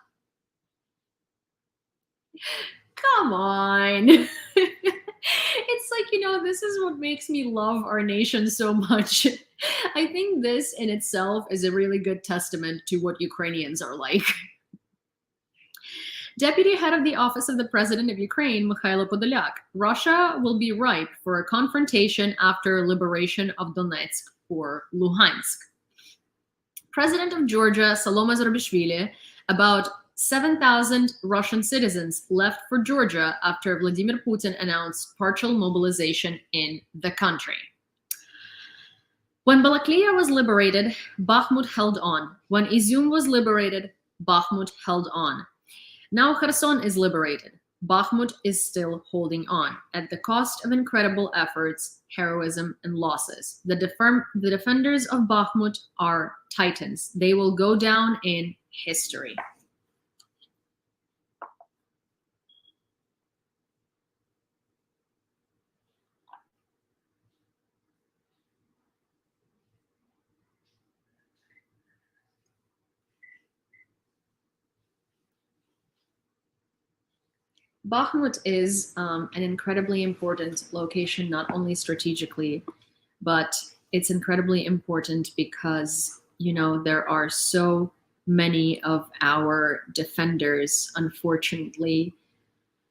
Come on. It's like, you know, this is what makes me love our nation so much. I think this in itself is a really good testament to what Ukrainians are like. Deputy head of the Office of the President of Ukraine, Mikhailo Podolyak. Russia will be ripe for a confrontation after liberation of Donetsk or Luhansk. President of Georgia, Saloma Zurabishvili, about 7,000 Russian citizens left for Georgia after Vladimir Putin announced partial mobilization in the country. When Balaklia was liberated, Bakhmut held on. When Izium was liberated, Bakhmut held on. Now Kherson is liberated. Bakhmut is still holding on, at the cost of incredible efforts, heroism, and losses. The defenders of Bakhmut are titans. They will go down in history. Bakhmut is an incredibly important location, not only strategically, but it's incredibly important because, you know, there are so many of our defenders, unfortunately,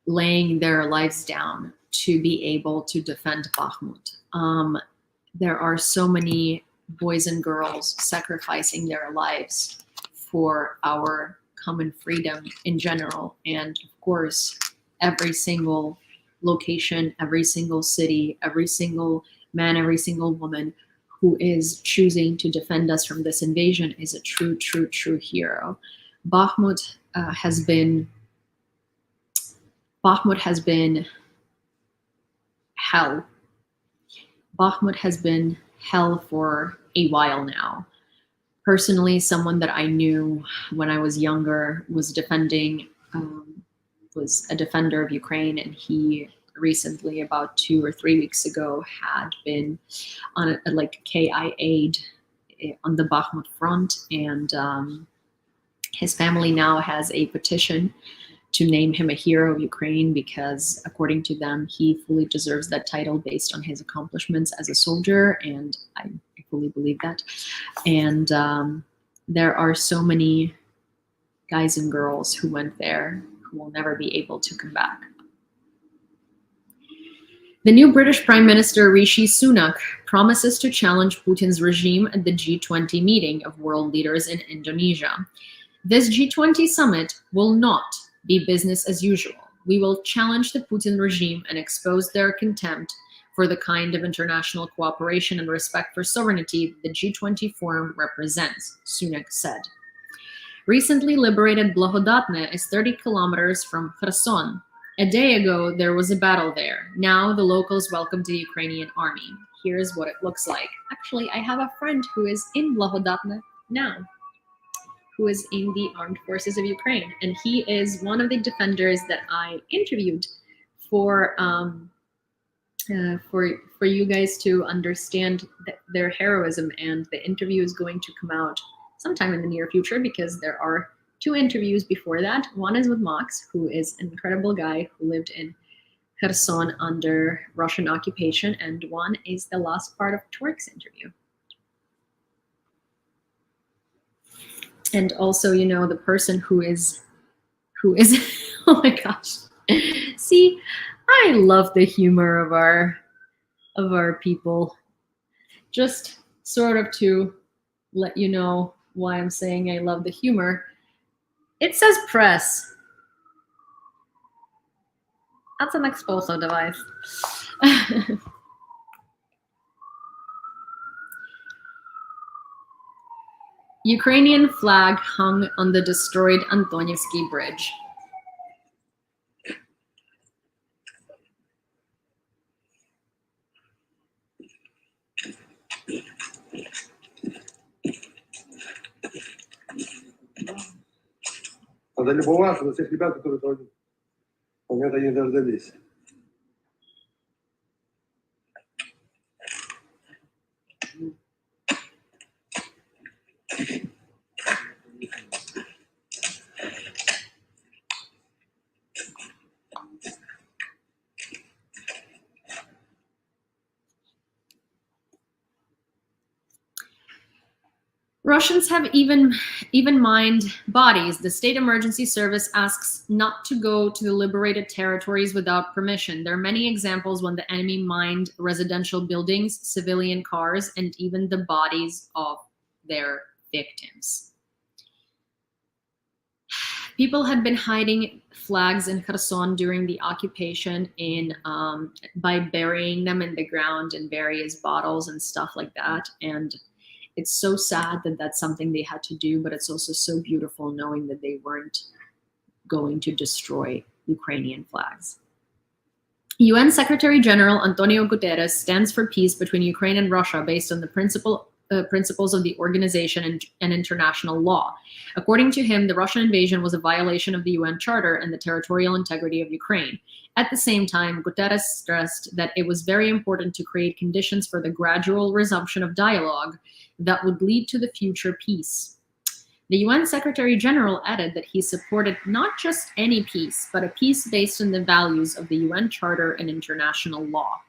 laying their lives down to be able to defend Bakhmut. There are so many boys and girls sacrificing their lives for our common freedom in general. And of course, every single location, every single city, every single man, every single woman who is choosing to defend us from this invasion is a true, true, true hero. Bakhmut has been hell. Bakhmut has been hell for a while now. Personally, someone that I knew when I was younger was a defender of Ukraine, and he recently, about 2 or 3 weeks ago, had been on a KIA'd on the Bakhmut front, and his family now has a petition to name him a hero of Ukraine because, according to them, he fully deserves that title based on his accomplishments as a soldier, and I fully believe that. And there are so many guys and girls who went there who will never be able to come back. The new British Prime Minister Rishi Sunak promises to challenge Putin's regime at the G20 meeting of world leaders in Indonesia. This G20 summit will not be business as usual. We will challenge the Putin regime and expose their contempt for the kind of international cooperation and respect for sovereignty the G20 forum represents, Sunak said. Recently liberated Blahodatne is 30 kilometers from Kherson. A day ago, there was a battle there. Now the locals welcome the Ukrainian army. Here's what it looks like. Actually, I have a friend who is in Blahodatne now, who is in the armed forces of Ukraine. And he is one of the defenders that I interviewed for you guys to understand their heroism. And the interview is going to come out sometime in the near future because there are 2 interviews before that. One is with Max, who is an incredible guy who lived in Kherson under Russian occupation, and one is the last part of Twerk's interview. And also, you know, the person who is oh my gosh. See, I love the humor of our people. Just sort of to let you know why I'm saying I love the humor. It says press. That's an explosive device. Ukrainian flag hung on the destroyed Antonievsky Bridge. Надо любоваться на тех ребят, которые этого момента не дождались. Russians have even mined bodies. The State Emergency Service asks not to go to the liberated territories without permission. There are many examples when the enemy mined residential buildings, civilian cars, and even the bodies of their victims. People had been hiding flags in Kherson during the occupation by burying them in the ground in various bottles and stuff like that. And it's so sad that that's something they had to do, but it's also so beautiful knowing that they weren't going to destroy Ukrainian flags. UN Secretary General Antonio Guterres stands for peace between Ukraine and Russia based on the principles of the organization and international law. According to him, the Russian invasion was a violation of the UN Charter and the territorial integrity of Ukraine. At the same time, Guterres stressed that it was very important to create conditions for the gradual resumption of dialogue that would lead to the future peace. The UN Secretary General added that he supported not just any peace, but a peace based on the values of the UN Charter and international law.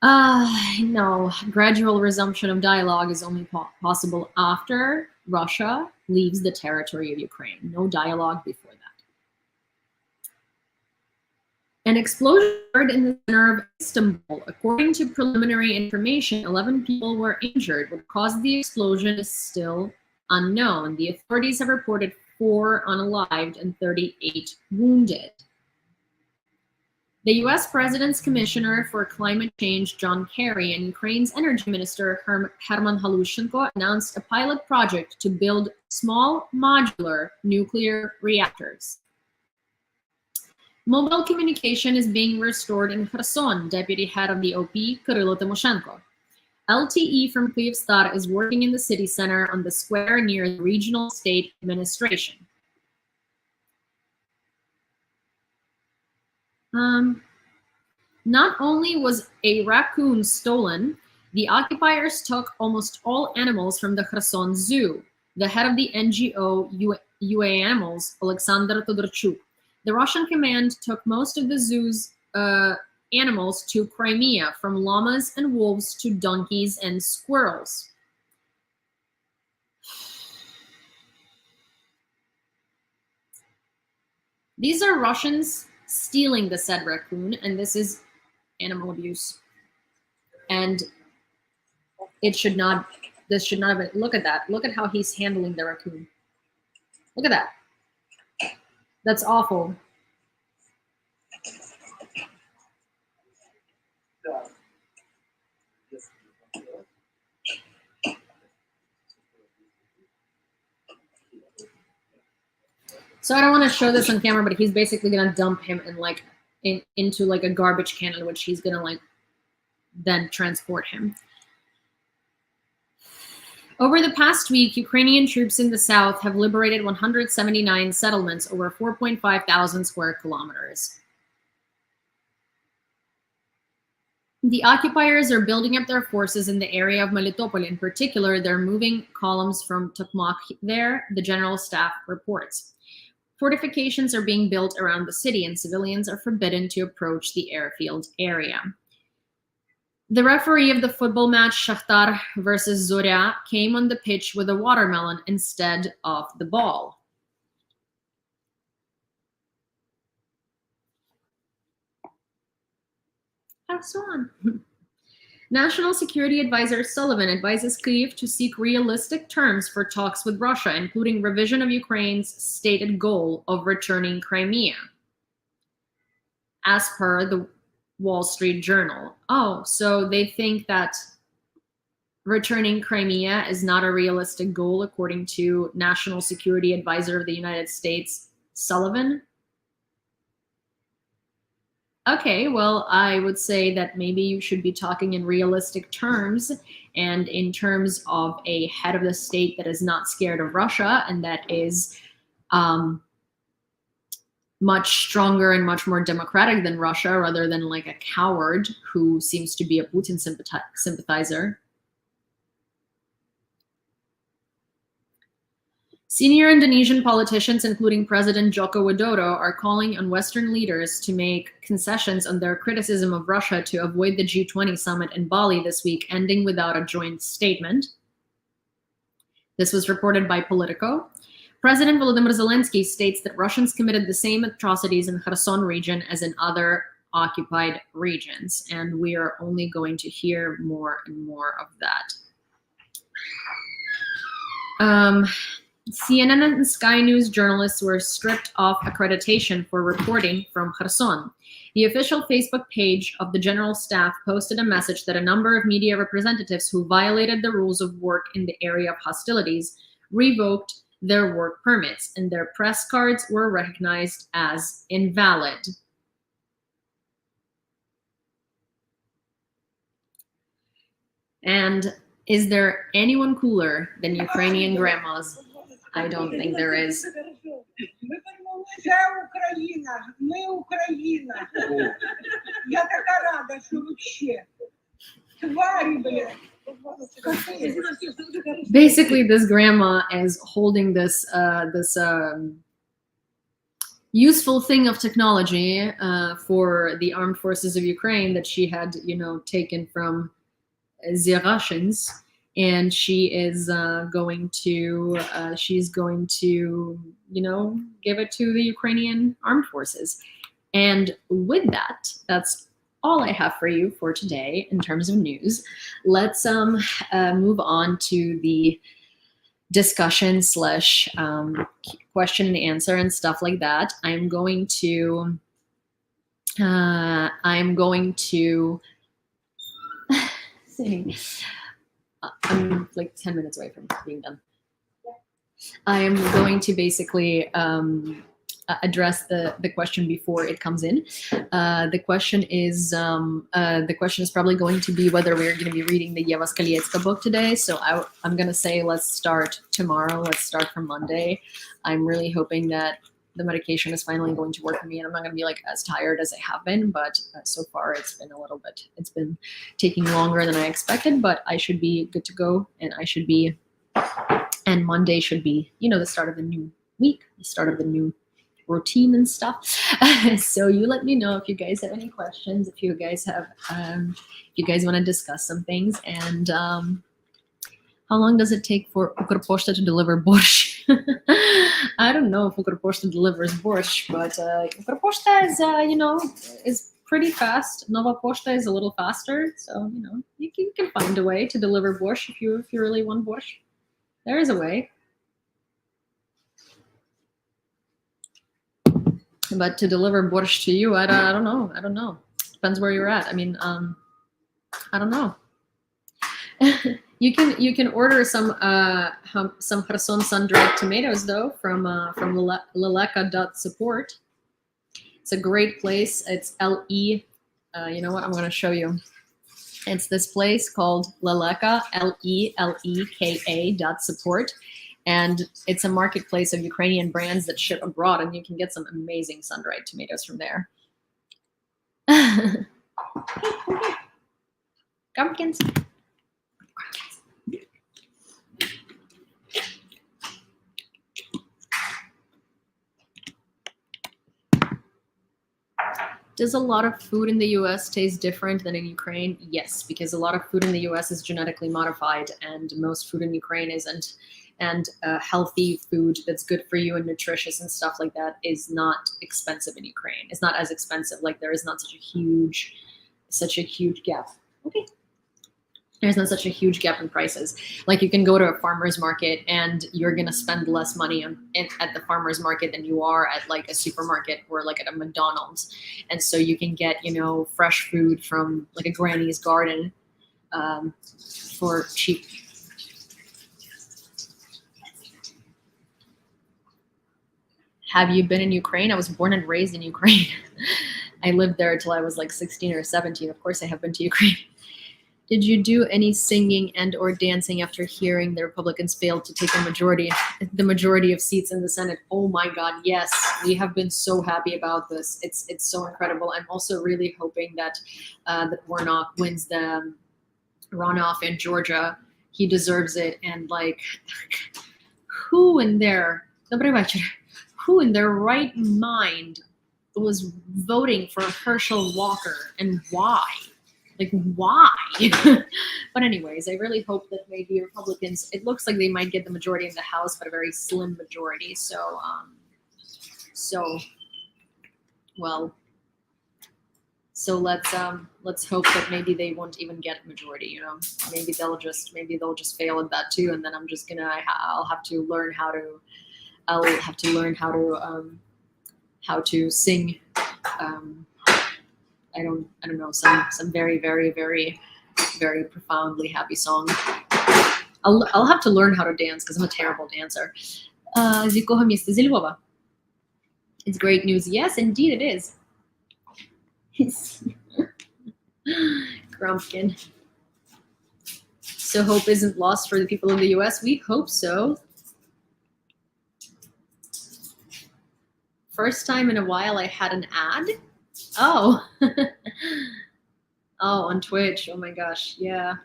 No, gradual resumption of dialogue is only possible after Russia leaves the territory of Ukraine. No dialogue before that. An explosion occurred in the center of Istanbul. According to preliminary information, 11 people were injured. What caused the explosion is still unknown. The authorities have reported 4 unalived and 38 wounded. The US President's Commissioner for Climate Change, John Kerry, and Ukraine's Energy Minister, Herman Halushenko, announced a pilot project to build small modular nuclear reactors. Mobile communication is being restored in Kherson, Deputy Head of the OP, Kyrylo Tymoshenko. LTE from Kyivstar is working in the city center on the square near the regional state administration. Not only was a raccoon stolen, the occupiers took almost all animals from the Kherson Zoo. The head of the NGO UA Animals, Alexander Todorchuk. The Russian command took most of the zoo's animals to Crimea, from llamas and wolves to donkeys and squirrels. These are Russians stealing the said raccoon, and this is animal abuse. And this should not have been, look at that. Look at how he's handling the raccoon. Look at that. That's awful. So I don't want to show this on camera, but he's basically gonna dump him in like into like a garbage can, in which he's gonna like then transport him. Over the past week, Ukrainian troops in the south have liberated 179 settlements over 4.5 thousand square kilometers. The occupiers are building up their forces in the area of Melitopol. In particular, they're moving columns from Tokmak there, the general staff reports. Fortifications are being built around the city, and civilians are forbidden to approach the airfield area. The referee of the football match Shakhtar versus Zorya came on the pitch with a watermelon instead of the ball. Hassan. National Security Advisor Sullivan advises Kyiv to seek realistic terms for talks with Russia, including revision of Ukraine's stated goal of returning Crimea, as per the Wall Street Journal. Oh, so they think that returning Crimea is not a realistic goal, according to National Security Advisor of the United States, Sullivan? Okay, well, I would say that maybe you should be talking in realistic terms and in terms of a head of the state that is not scared of Russia and that is much stronger and much more democratic than Russia, rather than like a coward who seems to be a Putin sympathizer. Senior Indonesian politicians, including President Joko Widodo, are calling on Western leaders to make concessions on their criticism of Russia to avoid the G20 summit in Bali this week, ending without a joint statement. This was reported by Politico. President Volodymyr Zelensky states that Russians committed the same atrocities in Kherson region as in other occupied regions, and we are only going to hear more and more of that. CNN and Sky News journalists were stripped of accreditation for reporting from Kherson. The official Facebook page of the General Staff posted a message that a number of media representatives who violated the rules of work in the area of hostilities revoked their work permits, and their press cards were recognized as invalid. And is there anyone cooler than Ukrainian grandmas? I don't think there is. Basically, this grandma is holding this useful thing of technology for the armed forces of Ukraine that she had, taken from the Russians. And she is going to, give it to the Ukrainian armed forces. And with that, that's all I have for you for today in terms of news. Let's move on to the discussion / question and answer and stuff like that. I'm going to see. I'm like 10 minutes away from being done. I am going to basically address the question before it comes in. The question is probably going to be whether we're going to be reading the Yeva Skalietska book today. So I'm going to say let's start tomorrow. Let's start from Monday. I'm really hoping that the medication is finally going to work for me, and I'm not going to be like as tired as I have been, but so far it's been taking longer than I expected, but I should be good to go, and Monday should be, the start of the new week, the start of the new routine and stuff. So you let me know if you guys have any questions, if you guys want to discuss some things, and how long does it take for Ukroposhta to deliver borscht? I don't know if Ukroposhta delivers borscht, but Ukroposhta is pretty fast. Nova Poshta is a little faster, so you know you can find a way to deliver borscht if you really want borscht. There is a way. But to deliver borscht to you, I don't know. I don't know. Depends where you're at. I mean, I don't know. You can order some Kherson sun-dried tomatoes though from leleka.support. It's a great place. It's LE. You know what? I'm going to show you. It's this place called Leleka, LELEKA.support. And it's a marketplace of Ukrainian brands that ship abroad, and you can get some amazing sun-dried tomatoes from there. Pumpkins. Does a lot of food in the US taste different than in Ukraine? Yes, because a lot of food in the US is genetically modified, and most food in Ukraine isn't. And healthy food that's good for you and nutritious and stuff like that is not expensive in Ukraine. It's not as expensive. Like there is not such a huge gap. Okay. There's not such a huge gap in prices. Like you can go to a farmer's market and you're gonna spend less money at the farmer's market than you are at like a supermarket or like at a McDonald's. And so you can get, you know, fresh food from like a granny's garden for cheap. Have you been in Ukraine? I was born and raised in Ukraine. I lived there until I was like 16 or 17. Of course I have been to Ukraine. Did you do any singing and or dancing after hearing the Republicans failed to take the majority of seats in the Senate? Oh my God, yes. We have been so happy about this. It's so incredible. I'm also really hoping that that Warnock wins the runoff in Georgia. He deserves it. And like, who in their right mind was voting for Herschel Walker, and why? Like, why? But anyways, I really hope that maybe Republicans, it looks like they might get the majority in the House, but a very slim majority. So let's hope that maybe they won't even get a majority, you know. Maybe they'll just fail at that too, and then I'll have to learn how to sing I don't know, some very, very, very, very profoundly happy song. I'll have to learn how to dance because I'm a terrible dancer. З якого міста? Зі Львова. It's great news. Yes, indeed it is. Grumpkin. So hope isn't lost for the people in the US. We hope so. First time in a while I had an ad. Oh. Oh, on Twitch. Oh my gosh. Yeah.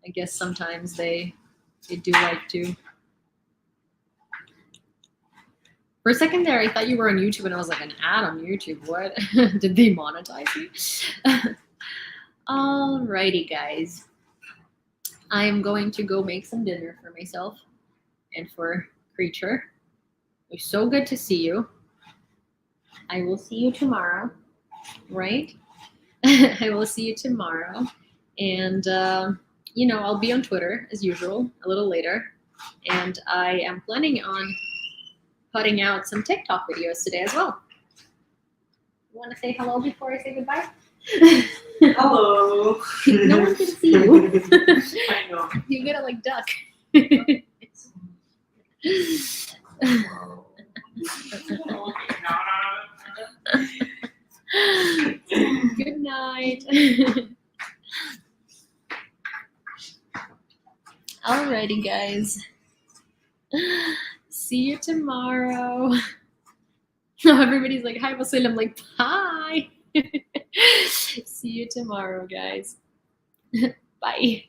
I guess sometimes they do like to. For a second there, I thought you were on YouTube, and I was like, an ad on YouTube? What? Did they monetize me? Alrighty, guys. I am going to go make some dinner for myself and for Creature. It was so good to see you. I will see you tomorrow, right? I will see you tomorrow. And, you know, I'll be on Twitter, as usual, a little later. And I am planning on putting out some TikTok videos today as well. You want to say hello before I say goodbye? Hello. No one can see you. I know. You gotta, like, duck. Good night. Alrighty, guys. See you tomorrow. No, everybody's like, hi, Vasil. I'm like, hi. See you tomorrow, guys. Bye.